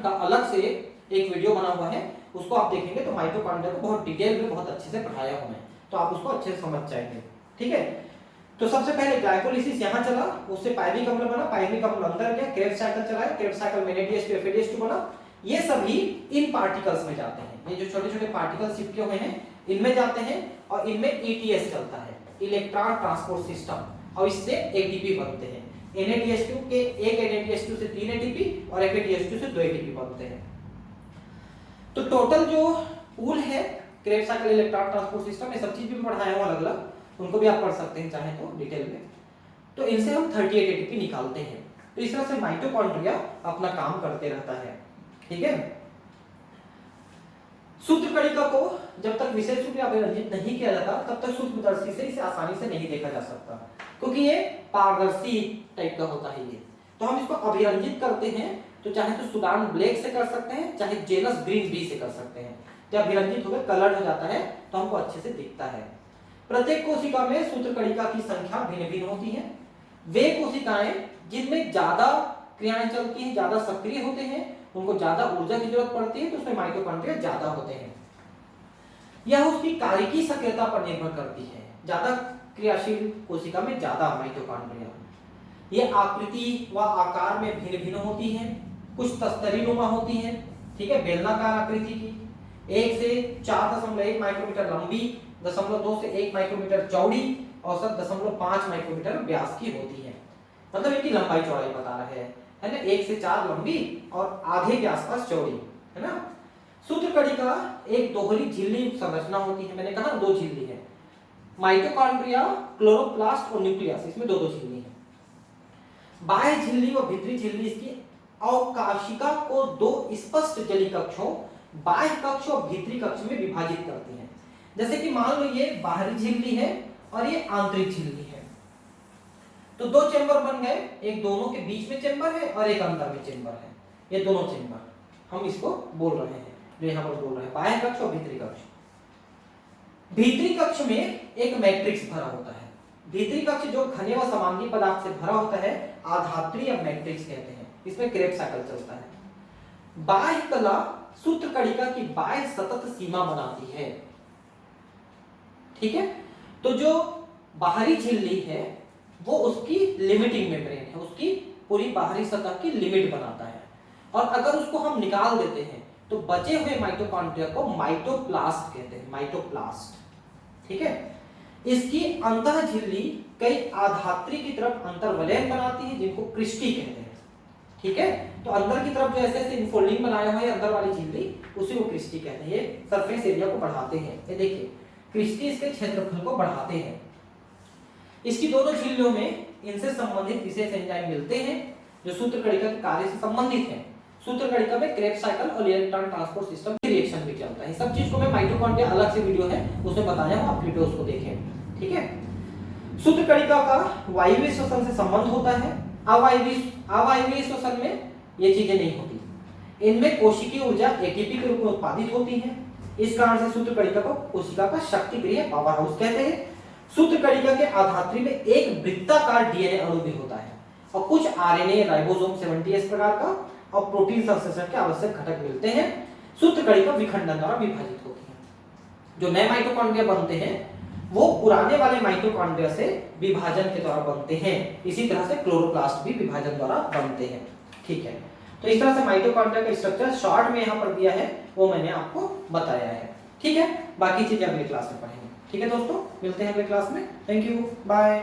Speaker 1: का अलग से एक वीडियो बना हुआ है, उसको आप देखेंगे तो माइटोकॉन्ड्रिया को बहुत डिटेल में बहुत अच्छे से पढ़ाया हुआ है, तो आप उसको अच्छे से समझ जाएंगे। ठीक है, तो सबसे पहले ग्लाइकोलिसिस यहाँ चला, उससे पायरिक अम्ल बना, पायरिक अम्ल अंदर गया, क्रेब्स साइकिल चलाया, क्रेब्स साइकिल में NADH2 FADH2 बना। ये सभी इन पार्टिकल्स में जाते हैं, ये जो छोटे छोटे पार्टिकल्स चिपके हुए हैं इनमें जाते हैं और इनमें ETS चलता है, इलेक्ट्रॉन ट्रांसपोर्ट सिस्टम, और इससे ATP बनते हैं। NADH2 के एक NADH2 से 3 ATP और एक ADH2 से 2 ATP बनते हैं। तो टोटल जो पूल है Krebs cycle electron transport system, ये सब चीज भी पढ़ाया हुआ अलग अलग, उनको भी आप पढ़ सकते हैं चाहे तो डिटेल में। तो इनसे हम 38 ATP निकालते हैं। तो इस तरह से माइटोकॉन्ड्रिया अपना काम करते रहता है। ठीक है, सूत्रकणिका को जब तक विशेष रूप से अभिरंजित नहीं किया जाता तब तक सूक्ष्मदर्शी से इसे आसानी से नहीं देखा जा सकता, क्योंकि ये पारदर्शी टाइप का होता है ये। तो हम इसको अभिरंजित करते हैं तो चाहे तो सुडान ब्लैक से कर सकते हैं, चाहे जेनस ग्रीन बी से कर सकते हैं। जब अभिरंजित होकर कलर्ड हो जाता है तो हमको अच्छे से दिखता है। प्रत्येक कोशिका में सूत्रकणिका की संख्या भिन्न भिन्न होती है। वे कोशिकाएं जिनमें ज्यादा क्रियाएं चलती हैं, ज्यादा सक्रिय होते हैं, उनको ज्यादा ऊर्जा की जरूरत पड़ती है, तो उसमें माइटोकॉन्ड्रिया ज्यादा होते हैं। यह उसकी कार्यकी सक्रियता पर निर्भर करती है, ज्यादा क्रियाशील कोशिका में ज्यादा माइटोकॉन्ड्रिया। ये आकृति व आकार में भिन्न भिन्न होती है, कुछ तस्तरी नुमा होती है, ठीक है, बेलनाकार आकृति की, 1 से 4.1 माइक्रोमीटर लंबी, 0.2 से 1 माइक्रोमीटर चौड़ी, औसत 0.5 माइक्रोमीटर व्यास की होती है। मतलब इनकी लंबाई चौड़ाई बता रहे हैं, है ना, 1 से 4 लंबी और आधे के आसपास चौड़ी, है ना। सूत्रकड़ी का एक दोहरी झिल्ली संरचना होती है, मैंने कहा 2 झिल्ली है, माइटोकॉन्ड्रिया, क्लोरोप्लास्ट और न्यूक्लियस, इसमें 2 झिल्ली है। बाह्य झिल्ली और भीतरी झिल्ली इसकी अवकाशिका को 2 स्पष्ट जली कक्षों, बाह्य कक्ष और भीतरी कक्ष में विभाजित करती है। जैसे कि मान लो ये बाहरी झिल्ली है और ये आंतरिक झिल्ली है, तो 2 चेंबर बन गए, एक दोनों के बीच में चेंबर है और एक अंदर में चेंबर है, ये दोनों चेंबर हम इसको बोल रहे हैं, जो यहाँ पर बोल रहे हैं बाह्य कक्ष और भीतरी कक्ष। भीतरी कक्ष में एक मैट्रिक्स भरा होता है, भीतरी कक्ष जो घने व समांगी पदार्थ से भरा होता है आधात्री या मैट्रिक्स कहते हैं, इसमें क्रेब साइकिल चलता है। बाह्य कला सूत्रकणिका की बाह्य सतत सीमा बनाती है, ठीक है। तो जो बाहरी झिल्ली है वो उसकी लिमिटिंग मेम्ब्रेन है, उसकी पूरी बाहरी सतह की लिमिट बनाता है, और अगर उसको हम निकाल देते हैं तो बचे हुए माइटोकॉन्ड्रिया को माइटोप्लास्ट कहते हैं, माइटोप्लास्ट, ठीक है। इसकी अंतः झिल्ली कई आधात्री की तरफ अंतर्वलयन बनाती है, जिनको क्रिस्टी कहते हैं, ठीक है। तो अंदर की तरफ जो ऐसे ऐसे इनफोल्डिंग बनाया हुआ है अंदर वाली झिल्ली, उसी को क्रिस्टी कहते हैं। ये सरफेस एरिया को बढ़ाते हैं, ये देखिए क्रिस्टी इसके क्षेत्रफल को बढ़ाते हैं। इसकी दोनों झिल्लियों में इनसे संबंधित विशेष एंजाइम मिलते हैं जो सूत्रकणिका के कार्य से संबंधित हैं। सूत्रकणिका में क्रेब्स साइकिल और इलेक्ट्रॉन ट्रांसपोर्ट सिस्टम की रिएक्शन भी चलता है। सब चीज को मैं माइटोकॉन्ड्रिया अलग से वीडियो है उसमें बताया हूं, आप वीडियो उसको देखें, ठीक है। सूत्रकणिका का वायवीय श्वसन से संबंध होता है, अवायवीय श्वसन में ये चीजें नहीं होती। इनमें कोशिकीय ऊर्जा एटीपी के रूप में उत्पादित होती है, इस कारण से सूत्रकणिका को कोशिका का शक्तिक्रिय पावर हाउस कहते हैं। सूत्रकणिका के आधात्री में एक वृत्ताकार डीएनए अणु भी होता है और कुछ आरएनए, राइबोसोम 70S प्रकार का और प्रोटीन संश्लेषण के आवश्यक घटक मिलते हैं। सूत्रकणिका विखंडन द्वारा विभाजित होती है। जो नए माइटोकॉन्ड्रिया बनते हैं वो पुराने वाले माइटोकॉन्ड्रिया से विभाजन के द्वारा बनते हैं, इसी तरह से क्लोरोप्लास्ट भी विभाजन द्वारा बनते हैं, ठीक है। तो इस तरह से माइटोकॉन्ड्रिया का स्ट्रक्चर शॉर्ट में यहाँ पर दिया है, वो मैंने आपको बताया है, ठीक है। बाकी चीजें अगली क्लास में पढ़ेंगे, ठीक है दोस्तों, मिलते हैं अगले क्लास में। Thank you, bye.